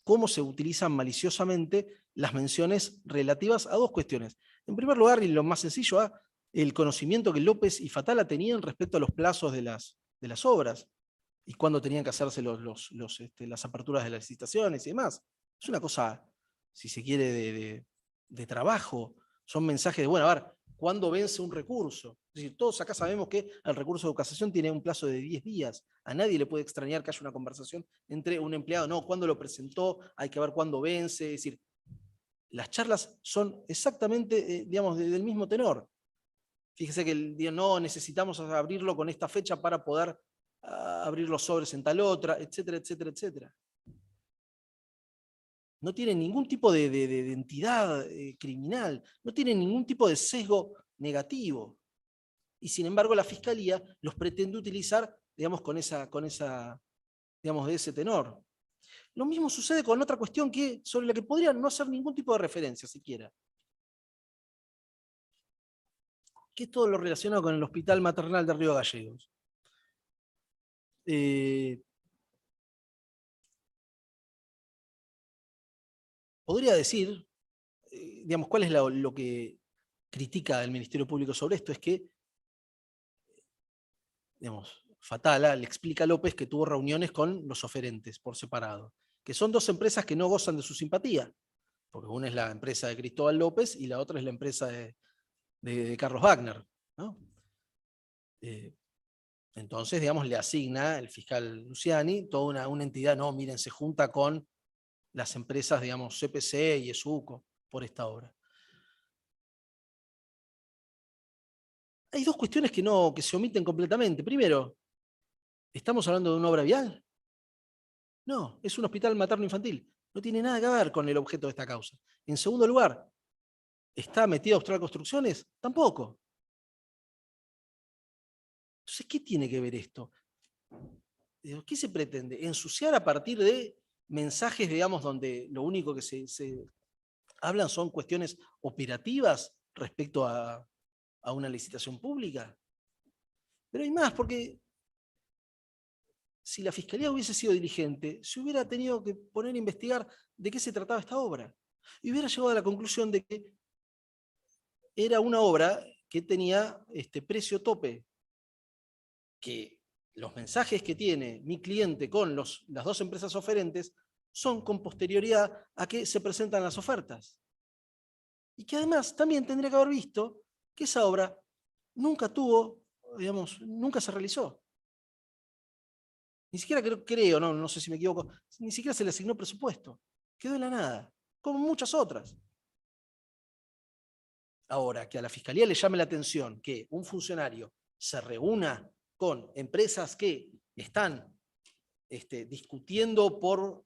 cómo se utilizan maliciosamente las menciones relativas a dos cuestiones. En primer lugar, y lo más sencillo, a el conocimiento que López y Fatala tenían respecto a los plazos de las obras y cuándo tenían que hacerse las aperturas de las licitaciones y demás. Es una cosa, si se quiere, de trabajo. Son mensajes de, bueno, a ver, ¿cuándo vence un recurso? Es decir, todos acá sabemos que el recurso de casación tiene un plazo de 10 días. A nadie le puede extrañar que haya una conversación entre un empleado, no, ¿cuándo lo presentó? Hay que ver cuándo vence. Es decir, las charlas son exactamente, digamos, del mismo tenor. Fíjese que no necesitamos abrirlo con esta fecha para poder abrir los sobres en tal otra, etcétera, etcétera, etcétera. No tienen ningún tipo de entidad criminal, no tienen ningún tipo de sesgo negativo. Y sin embargo la Fiscalía los pretende utilizar, digamos, digamos, de ese tenor. Lo mismo sucede con otra cuestión sobre la que podrían no hacer ningún tipo de referencia siquiera, que es todo lo relacionado con el Hospital Maternal de Río Gallegos. Podría decir, digamos, cuál es lo que critica el Ministerio Público sobre esto, es que, digamos, Fatala le explica a López que tuvo reuniones con los oferentes por separado, que son dos empresas que no gozan de su simpatía, porque una es la empresa de Cristóbal López y la otra es la empresa de Carlos Wagner, ¿no? Entonces, digamos, le asigna el fiscal Luciani toda una entidad, no, miren, se junta con las empresas, digamos, CPC y ESUCO por esta obra. hay dos cuestiones que se omiten completamente. Primero, ¿estamos hablando de una obra vial? No, es un hospital materno-infantil. No tiene nada que ver con el objeto de esta causa. En segundo lugar, ¿está metido Austral Construcciones? Tampoco. Entonces, ¿qué tiene que ver esto? ¿Qué se pretende? Ensuciar a partir de mensajes, digamos, donde lo único que se hablan son cuestiones operativas respecto a una licitación pública. Pero hay más, porque si la Fiscalía hubiese sido diligente, se hubiera tenido que poner a investigar de qué se trataba esta obra. Y hubiera llegado a la conclusión de que era una obra que tenía precio tope, que los mensajes que tiene mi cliente con las dos empresas oferentes son con posterioridad a que se presentan las ofertas. Y que además también tendría que haber visto que esa obra nunca tuvo, digamos, nunca se realizó. Ni siquiera creo, no sé si me equivoco, ni siquiera se le asignó presupuesto. Quedó en la nada, como muchas otras. Ahora, que a la Fiscalía le llame la atención que un funcionario se reúna con empresas que están discutiendo por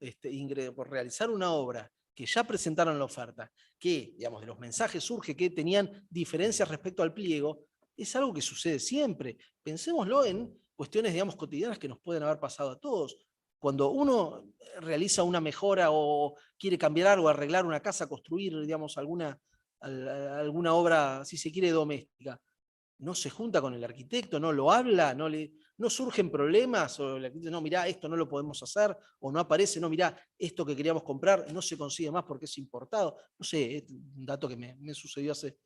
realizar una obra, que ya presentaron la oferta, que, digamos, de los mensajes surge que tenían diferencias respecto al pliego, es algo que sucede siempre. Pensémoslo en cuestiones, digamos, cotidianas que nos pueden haber pasado a todos. Cuando uno realiza una mejora o quiere cambiar algo, arreglar una casa, construir, digamos, alguna obra, si se quiere, doméstica, no se junta con el arquitecto, no lo habla, no surgen problemas, o el arquitecto, no, mirá, esto no lo podemos hacer, o no aparece, no, mirá, esto que queríamos comprar no se consigue más porque es importado. No sé, es un dato que me sucedió hace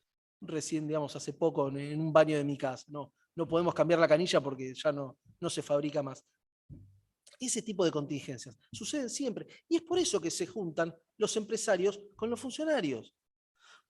poco en un baño de mi casa. No podemos cambiar la canilla porque ya no se fabrica más. Ese tipo de contingencias suceden siempre. Y es por eso que se juntan los empresarios con los funcionarios.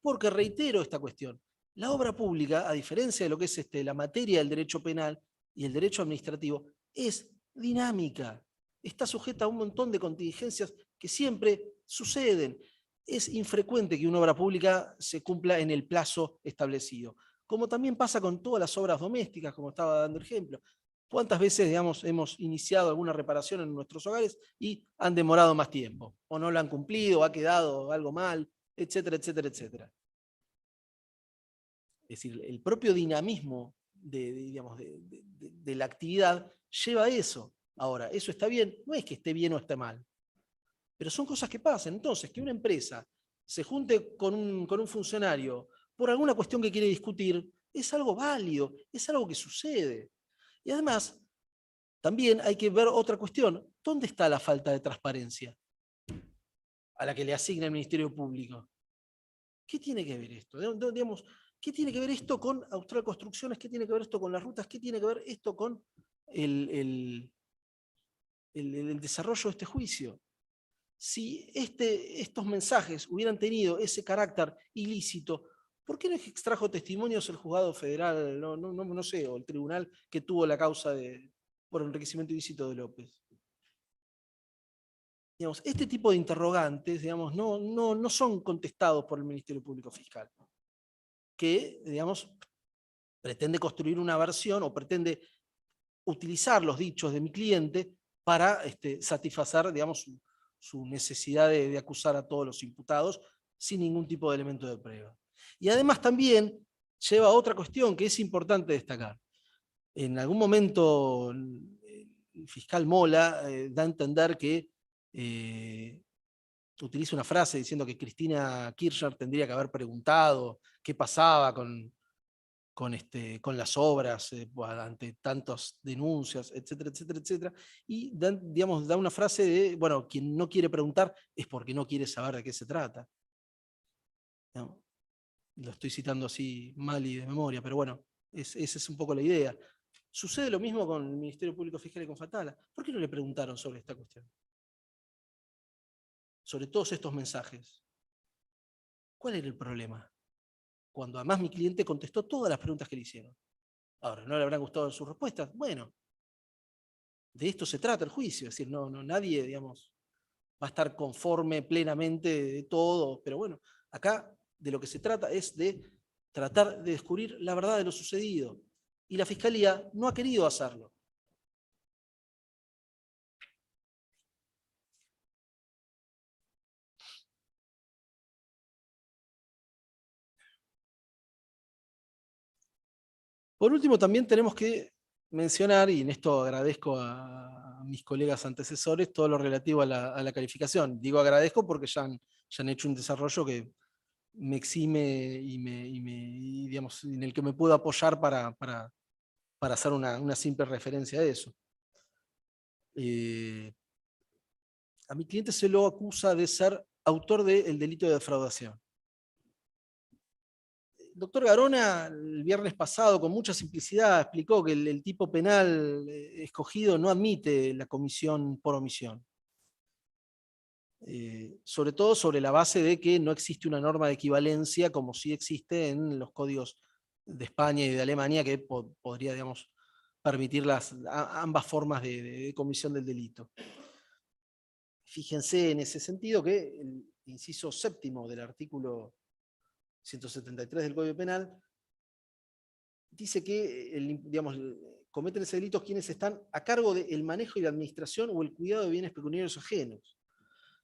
Porque reitero esta cuestión, la obra pública, a diferencia de lo que es la materia del derecho penal y el derecho administrativo, es dinámica. Está sujeta a un montón de contingencias que siempre suceden. Es infrecuente que una obra pública se cumpla en el plazo establecido. Como también pasa con todas las obras domésticas, como estaba dando ejemplo. ¿Cuántas veces, digamos, hemos iniciado alguna reparación en nuestros hogares y han demorado más tiempo? O no lo han cumplido, o ha quedado algo mal, etcétera, etcétera, etcétera. Es decir, el propio dinamismo de la actividad lleva a eso. Ahora, ¿eso está bien? No es que esté bien o esté mal, pero son cosas que pasan. Entonces, que una empresa se junte con un funcionario por alguna cuestión que quiere discutir, es algo válido, es algo que sucede. Y además, también hay que ver otra cuestión. ¿Dónde está la falta de transparencia a la que le asigna el Ministerio Público? ¿Qué tiene que ver esto? Digamos, ¿qué tiene que ver esto con Austral Construcciones? ¿Qué tiene que ver esto con las rutas? ¿Qué tiene que ver esto con el desarrollo de este juicio? Si estos mensajes hubieran tenido ese carácter ilícito, ¿por qué no extrajo testimonios el juzgado federal, no sé, o el tribunal que tuvo la causa por enriquecimiento ilícito de López? Digamos, este tipo de interrogantes, digamos, no son contestados por el Ministerio Público Fiscal, que, digamos, pretende construir una versión o pretende utilizar los dichos de mi cliente para satisfacer, digamos, su necesidad de acusar a todos los imputados sin ningún tipo de elemento de prueba. Y además también lleva a otra cuestión que es importante destacar. En algún momento el fiscal Mola da a entender que utiliza una frase diciendo que Cristina Kirchner tendría que haber preguntado qué pasaba con las obras ante tantas denuncias, etcétera, etcétera, etcétera. Y da una frase de, bueno, quien no quiere preguntar es porque no quiere saber de qué se trata. ¿No? Lo estoy citando así mal y de memoria, pero bueno, esa es un poco la idea. Sucede lo mismo con el Ministerio Público Fiscal y con Fatala. ¿Por qué no le preguntaron sobre esta cuestión? Sobre todos estos mensajes. ¿Cuál era el problema? Cuando además mi cliente contestó todas las preguntas que le hicieron. Ahora, ¿no le habrán gustado sus respuestas? Bueno, de esto se trata el juicio, es decir, nadie, digamos, va a estar conforme plenamente de todo, pero bueno, acá de lo que se trata es de tratar de descubrir la verdad de lo sucedido. Y la Fiscalía no ha querido hacerlo. Por último, también tenemos que mencionar, y en esto agradezco a mis colegas antecesores, todo lo relativo a la calificación. Digo agradezco porque ya han hecho un desarrollo que me exime y, digamos, en el que me puedo apoyar para hacer una simple referencia a eso. A mi cliente se lo acusa de ser autor del delito de defraudación. El doctor Garona, el viernes pasado, con mucha simplicidad, explicó que el tipo penal escogido no admite la comisión por omisión. Sobre todo sobre la base de que no existe una norma de equivalencia como sí existe en los códigos de España y de Alemania, que podría, digamos, permitir ambas formas de comisión del delito. Fíjense en ese sentido que el inciso séptimo del artículo 173 del Código Penal dice que, digamos, cometen ese delito quienes están a cargo del manejo y la administración o el cuidado de bienes pecuniarios ajenos.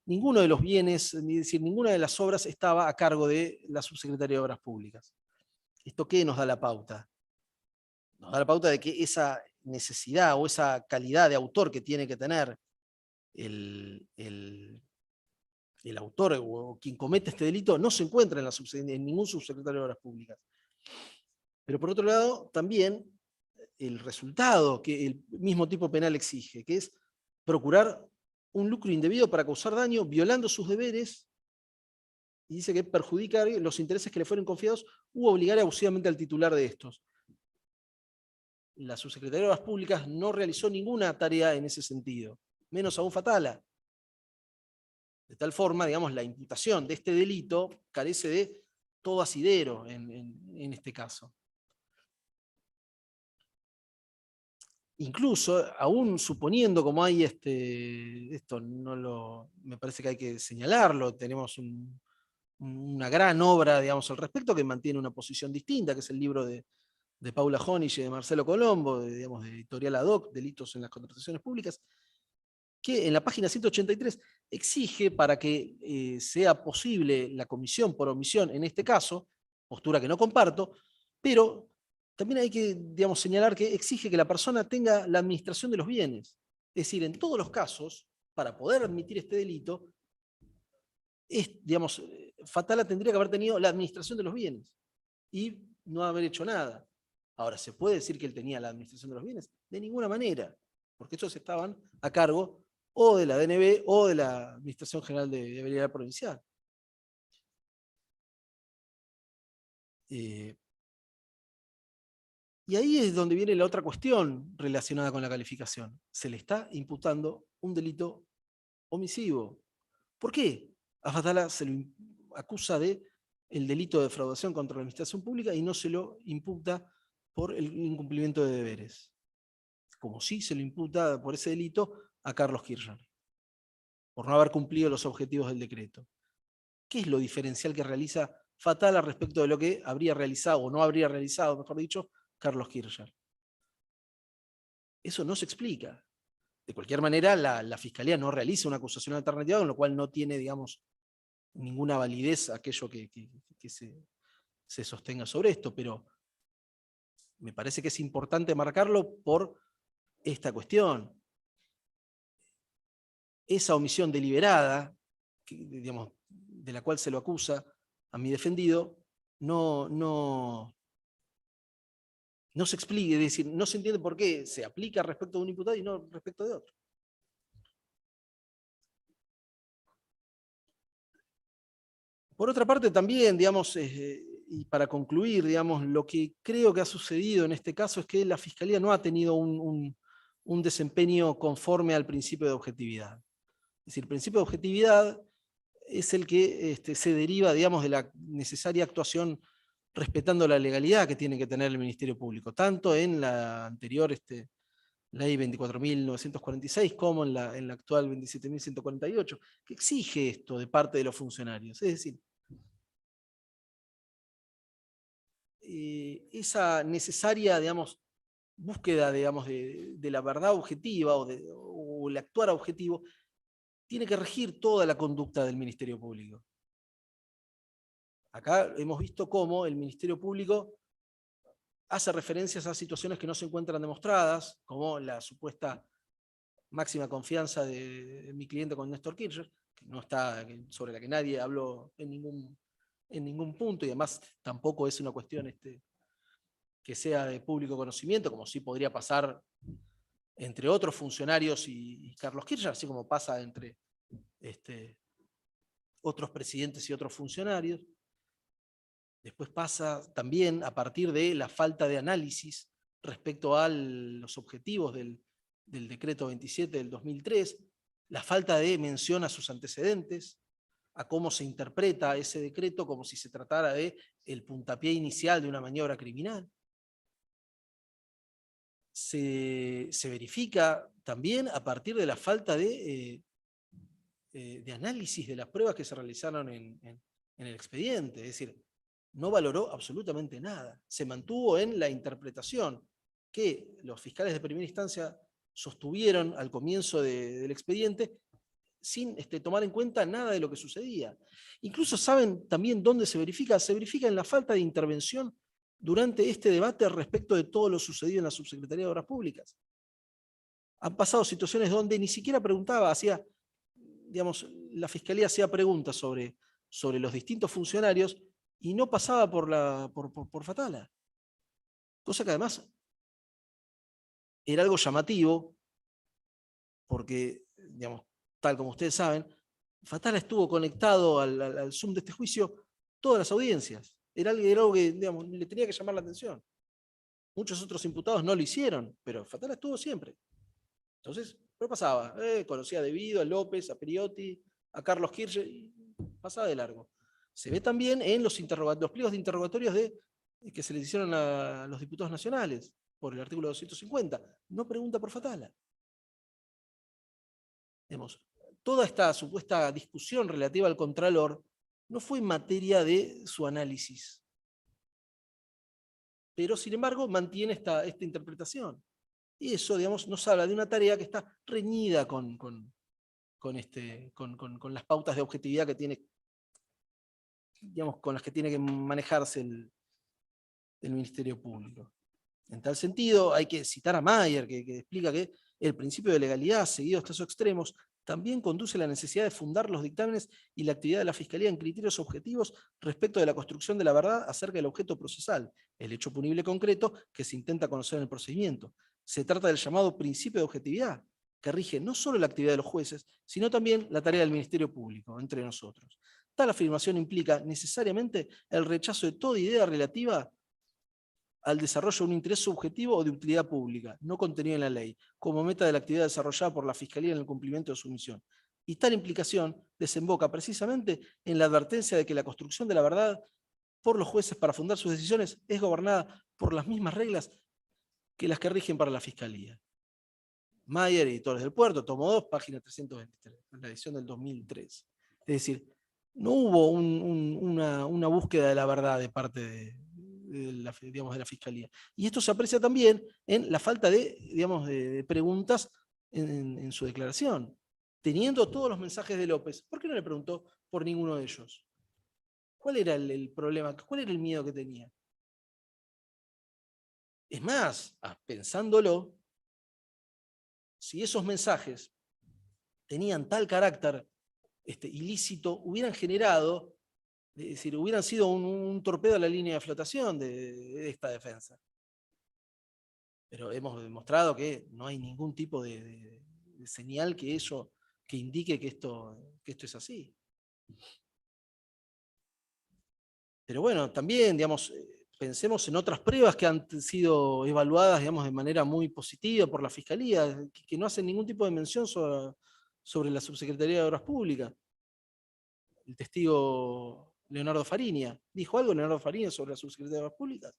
Ninguno de los bienes, es decir, ninguna de las obras estaba a cargo de la Subsecretaría de Obras Públicas. ¿Esto qué nos da la pauta? Nos da la pauta de que esa necesidad o esa calidad de autor que tiene que tener el autor o quien comete este delito no se encuentra en ningún subsecretario de Obras Públicas. Pero por otro lado, también el resultado que el mismo tipo penal exige, que es procurar un lucro indebido para causar daño, violando sus deberes, y dice que perjudicar los intereses que le fueron confiados u obligar abusivamente al titular de estos. La Subsecretaría de Obras Públicas no realizó ninguna tarea en ese sentido, menos aún Fatala. De tal forma, digamos, la imputación de este delito carece de todo asidero en este caso. Incluso, aún suponiendo como hay esto me parece que hay que señalarlo, tenemos una gran obra, digamos, al respecto que mantiene una posición distinta, que es el libro de Paula Honich y de Marcelo Colombo, digamos, de Editorial Ad Hoc, Delitos en las Contrataciones Públicas, que en la página 183 exige para que sea posible la comisión por omisión en este caso, postura que no comparto, pero también hay que, digamos, señalar que exige que la persona tenga la administración de los bienes. Es decir, en todos los casos, para poder admitir este delito, digamos, Fatala tendría que haber tenido la administración de los bienes y no haber hecho nada. Ahora, ¿se puede decir que él tenía la administración de los bienes? De ninguna manera, porque estos estaban a cargo o de la DNB o de la Administración General de Habilidad Provincial. Y ahí es donde viene la otra cuestión relacionada con la calificación. Se le está imputando un delito omisivo. ¿Por qué? A Fatala se lo acusa de el delito de defraudación contra la administración pública y no se lo imputa por el incumplimiento de deberes. Como sí se lo imputa por ese delito a Carlos Kirchner, por no haber cumplido los objetivos del decreto. ¿Qué es lo diferencial que realiza Fatala respecto de lo que habría realizado, o no habría realizado, mejor dicho, Carlos Kirchner? Eso no se explica. De cualquier manera, la Fiscalía no realiza una acusación alternativa, con lo cual no tiene, digamos, ninguna validez aquello que se sostenga sobre esto, pero me parece que es importante marcarlo por esta cuestión. Esa omisión deliberada, digamos, de la cual se lo acusa a mi defendido, no se explica, es decir, no se entiende por qué se aplica respecto de un imputado y no respecto de otro. Por otra parte, también, digamos, y para concluir, digamos, lo que creo que ha sucedido en este caso es que la Fiscalía no ha tenido un desempeño conforme al principio de objetividad. Es decir, el principio de objetividad es el que se deriva, digamos, de la necesaria actuación respetando la legalidad que tiene que tener el Ministerio Público, tanto en la anterior ley 24.946 como en la actual 27.148, que exige esto de parte de los funcionarios. Es decir, esa necesaria, digamos, búsqueda, digamos, de la verdad objetiva o el actuar objetivo, tiene que regir toda la conducta del Ministerio Público. Acá hemos visto cómo el Ministerio Público hace referencias a situaciones que no se encuentran demostradas, como la supuesta máxima confianza de mi cliente con Néstor Kirchner, que no está, sobre la que nadie habló en ningún punto, y además tampoco es una cuestión que sea de público conocimiento, como sí podría pasar entre otros funcionarios y Carlos Kirchner, así como pasa entre otros presidentes y otros funcionarios. Después pasa también a partir de la falta de análisis respecto a los objetivos del decreto 27 del 2003, la falta de mención a sus antecedentes, a cómo se interpreta ese decreto como si se tratara de el puntapié inicial de una maniobra criminal. Se verifica también a partir de la falta de análisis de las pruebas que se realizaron en el expediente, es decir, no valoró absolutamente nada, se mantuvo en la interpretación que los fiscales de primera instancia sostuvieron al comienzo del expediente sin tomar en cuenta nada de lo que sucedía. Incluso saben también dónde se verifica en la falta de intervención durante este debate respecto de todo lo sucedido en la Subsecretaría de Obras Públicas. Han pasado situaciones donde ni siquiera preguntaba, digamos, la Fiscalía hacía preguntas sobre los distintos funcionarios y no pasaba por Fatala. Cosa que además era algo llamativo, porque, digamos, tal como ustedes saben, Fatala estuvo conectado al Zoom de este juicio todas las audiencias. Era algo que, digamos, le tenía que llamar la atención. Muchos otros imputados no lo hicieron, pero Fatala estuvo siempre. Entonces, ¿qué pasaba? Conocía a Devido, a López, a Periotti, a Carlos Kirchner, y pasaba de largo. Se ve también en los pliegos de interrogatorios que se les hicieron a los diputados nacionales por el artículo 250. No pregunta por Fatala. Toda esta supuesta discusión relativa al Contralor no fue en materia de su análisis. Pero, sin embargo, mantiene esta interpretación. Y eso, digamos, nos habla de una tarea que está reñida con las pautas de objetividad que tiene, digamos, con las que tiene que manejarse el Ministerio Público. En tal sentido, hay que citar a Mayer, que explica que el principio de legalidad, seguido hasta esos extremos, también conduce a la necesidad de fundar los dictámenes y la actividad de la Fiscalía en criterios objetivos respecto de la construcción de la verdad acerca del objeto procesal, el hecho punible concreto que se intenta conocer en el procedimiento. Se trata del llamado principio de objetividad, que rige no solo la actividad de los jueces, sino también la tarea del Ministerio Público, entre nosotros. Tal afirmación implica necesariamente el rechazo de toda idea relativa al desarrollo de un interés subjetivo o de utilidad pública, no contenido en la ley, como meta de la actividad desarrollada por la Fiscalía en el cumplimiento de su misión. Y tal implicación desemboca precisamente en la advertencia de que la construcción de la verdad por los jueces para fundar sus decisiones es gobernada por las mismas reglas que las que rigen para la Fiscalía. Mayer, Editores del Puerto, tomo 2, página 323, en la edición del 2003. Es decir, no hubo una búsqueda de la verdad de parte de la Fiscalía. Y esto se aprecia también en la falta de preguntas en su declaración. Teniendo todos los mensajes de López, ¿por qué no le preguntó por ninguno de ellos? ¿Cuál era el problema? ¿Cuál era el miedo que tenía? Es más, pensándolo, si esos mensajes tenían tal carácter ilícito, hubieran generado, es decir, hubieran sido un torpedo a la línea de flotación de esta defensa. Pero hemos demostrado que no hay ningún tipo de señal que indique que esto es así. Pero bueno, también, digamos, pensemos en otras pruebas que han sido evaluadas, digamos, de manera muy positiva por la Fiscalía, que no hacen ningún tipo de mención sobre la Subsecretaría de Obras Públicas. El testigo Leonardo Fariña. ¿Dijo algo Leonardo Fariña sobre la Subsecretaría de Obras Públicas?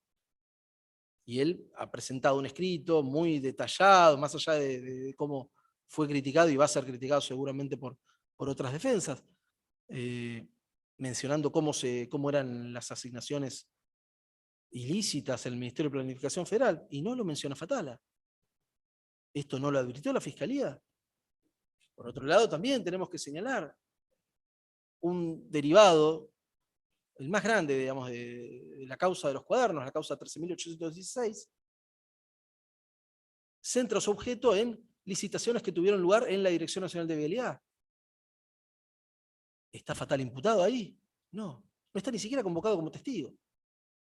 Y él ha presentado un escrito muy detallado, más allá de cómo fue criticado y va a ser criticado seguramente por otras defensas, mencionando cómo eran las asignaciones ilícitas en el Ministerio de Planificación Federal, y no lo menciona Fatala. ¿Esto no lo advirtió la Fiscalía? Por otro lado, también tenemos que señalar un derivado, el más grande, digamos, de la causa de los cuadernos, la causa 13.816, centra su objeto en licitaciones que tuvieron lugar en la Dirección Nacional de Vialidad. ¿Está Fatala imputado ahí? No, no está ni siquiera convocado como testigo.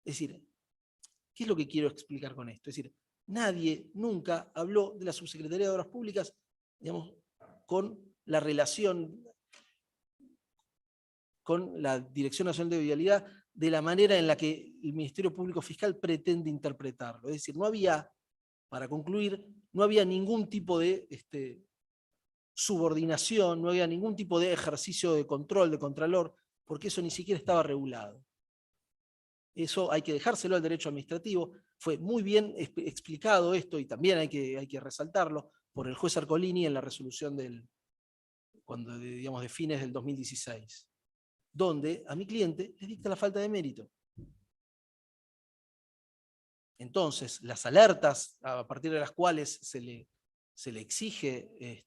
Es decir, ¿qué es lo que quiero explicar con esto? Es decir, nadie nunca habló de la Subsecretaría de Obras Públicas, digamos, con la relación con la Dirección Nacional de Vialidad de la manera en la que el Ministerio Público Fiscal pretende interpretarlo. Es decir, no había, para concluir, no había ningún tipo de subordinación, no había ningún tipo de ejercicio de control, de contralor, porque eso ni siquiera estaba regulado. Eso hay que dejárselo al derecho administrativo. Fue muy bien explicado esto, y también hay que resaltarlo, por el juez Arcolini en la resolución de fines del 2016, donde a mi cliente le dicta la falta de mérito. Entonces, las alertas a partir de las cuales se le exige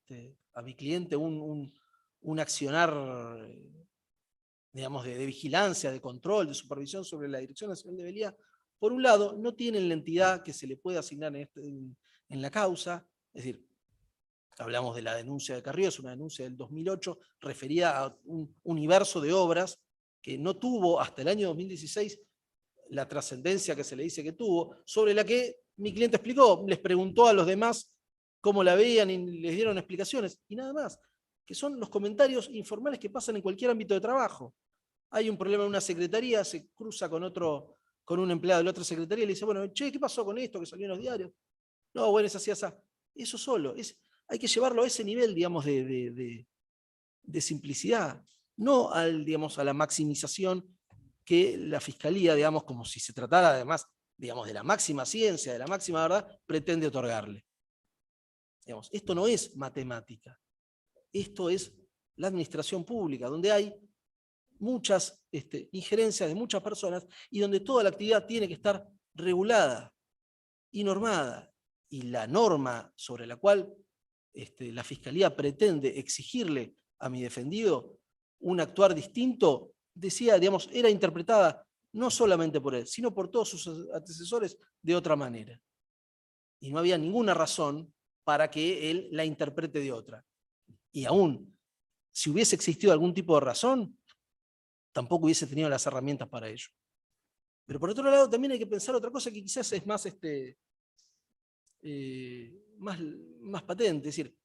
a mi cliente un accionar, digamos, de vigilancia, de control, de supervisión sobre la Dirección Nacional de Vialidad, por un lado, no tienen la entidad que se le puede asignar en la causa. Es decir, hablamos de la denuncia de Carrió, es una denuncia del 2008 referida a un universo de obras que no tuvo hasta el año 2016 la trascendencia que se le dice que tuvo, sobre la que mi cliente explicó, les preguntó a los demás cómo la veían y les dieron explicaciones, y nada más, que son los comentarios informales que pasan en cualquier ámbito de trabajo. Hay un problema en una secretaría, se cruza con un empleado de la otra secretaría y le dice, bueno, che, ¿qué pasó con esto que salió en los diarios? No, bueno, es así, así. Eso solo, hay que llevarlo a ese nivel, digamos, de simplicidad, no digamos, a la maximización que la Fiscalía, digamos, como si se tratara además, digamos, de la máxima ciencia, de la máxima verdad, pretende otorgarle. Digamos, esto no es matemática, esto es la administración pública, donde hay muchas injerencias de muchas personas y donde toda la actividad tiene que estar regulada y normada. Y la norma sobre la cual la Fiscalía pretende exigirle a mi defendido un actuar distinto, decía, digamos, era interpretada no solamente por él, sino por todos sus antecesores de otra manera. Y no había ninguna razón para que él la interprete de otra. Y aún, si hubiese existido algún tipo de razón, tampoco hubiese tenido las herramientas para ello. Pero por otro lado, también hay que pensar otra cosa que quizás es más, más patente. Es decir,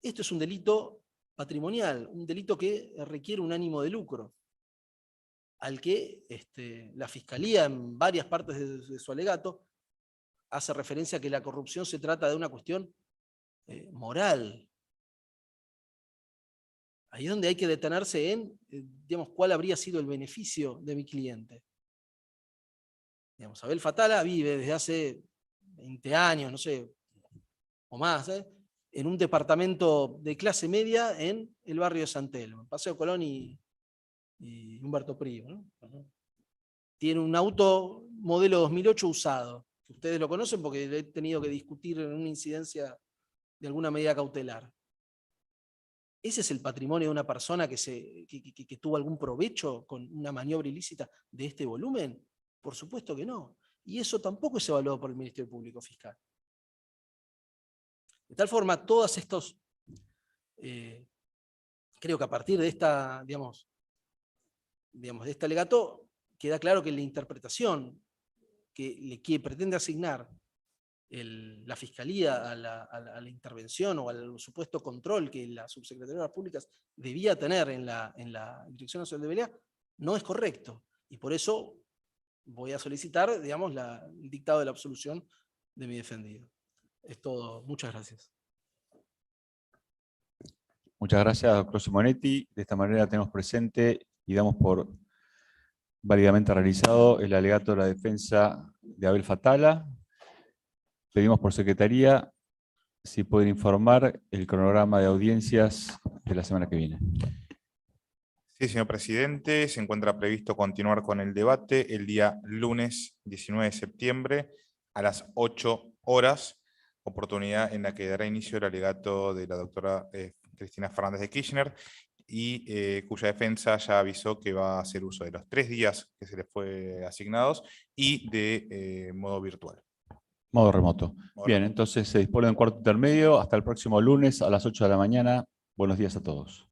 esto es un delito patrimonial, un delito que requiere un ánimo de lucro, al que la Fiscalía en varias partes de su alegato hace referencia a que la corrupción se trata de una cuestión moral. Ahí es donde hay que detenerse en, digamos, cuál habría sido el beneficio de mi cliente. Digamos, Abel Fatala vive desde hace 20 años, no sé, o más, en un departamento de clase media en el barrio de San Telmo, Paseo Colón y Humberto Primo, ¿no? Tiene un auto modelo 2008 usado, que ustedes lo conocen porque he tenido que discutir en una incidencia de alguna medida cautelar. ¿Ese es el patrimonio de una persona que tuvo algún provecho con una maniobra ilícita de este volumen? Por supuesto que no. Y eso tampoco es evaluado por el Ministerio Público Fiscal. De tal forma, todos estos, creo que a partir de digamos, de este alegato, queda claro que la interpretación que pretende asignar la Fiscalía a la intervención o al supuesto control que la Subsecretaría de Obras Públicas debía tener en la Dirección Nacional de Vialidad no es correcto. Y por eso voy a solicitar, digamos, el dictado de la absolución de mi defendido. Es todo. Muchas gracias. Muchas gracias, doctor Simonetti. De esta manera tenemos presente y damos por válidamente realizado el alegato de la defensa de Abel Fatala. Pedimos por secretaría si pueden informar el cronograma de audiencias de la semana que viene. Sí, señor presidente, se encuentra previsto continuar con el debate el día lunes 19 de septiembre a las 8 horas, oportunidad en la que dará inicio el alegato de la doctora Cristina Fernández de Kirchner y cuya defensa ya avisó que va a hacer uso de los 3 días que se les fue asignados y de modo virtual. Modo remoto. Bien, entonces se dispone de un cuarto intermedio. Hasta el próximo lunes a las 8 de la mañana. Buenos días a todos.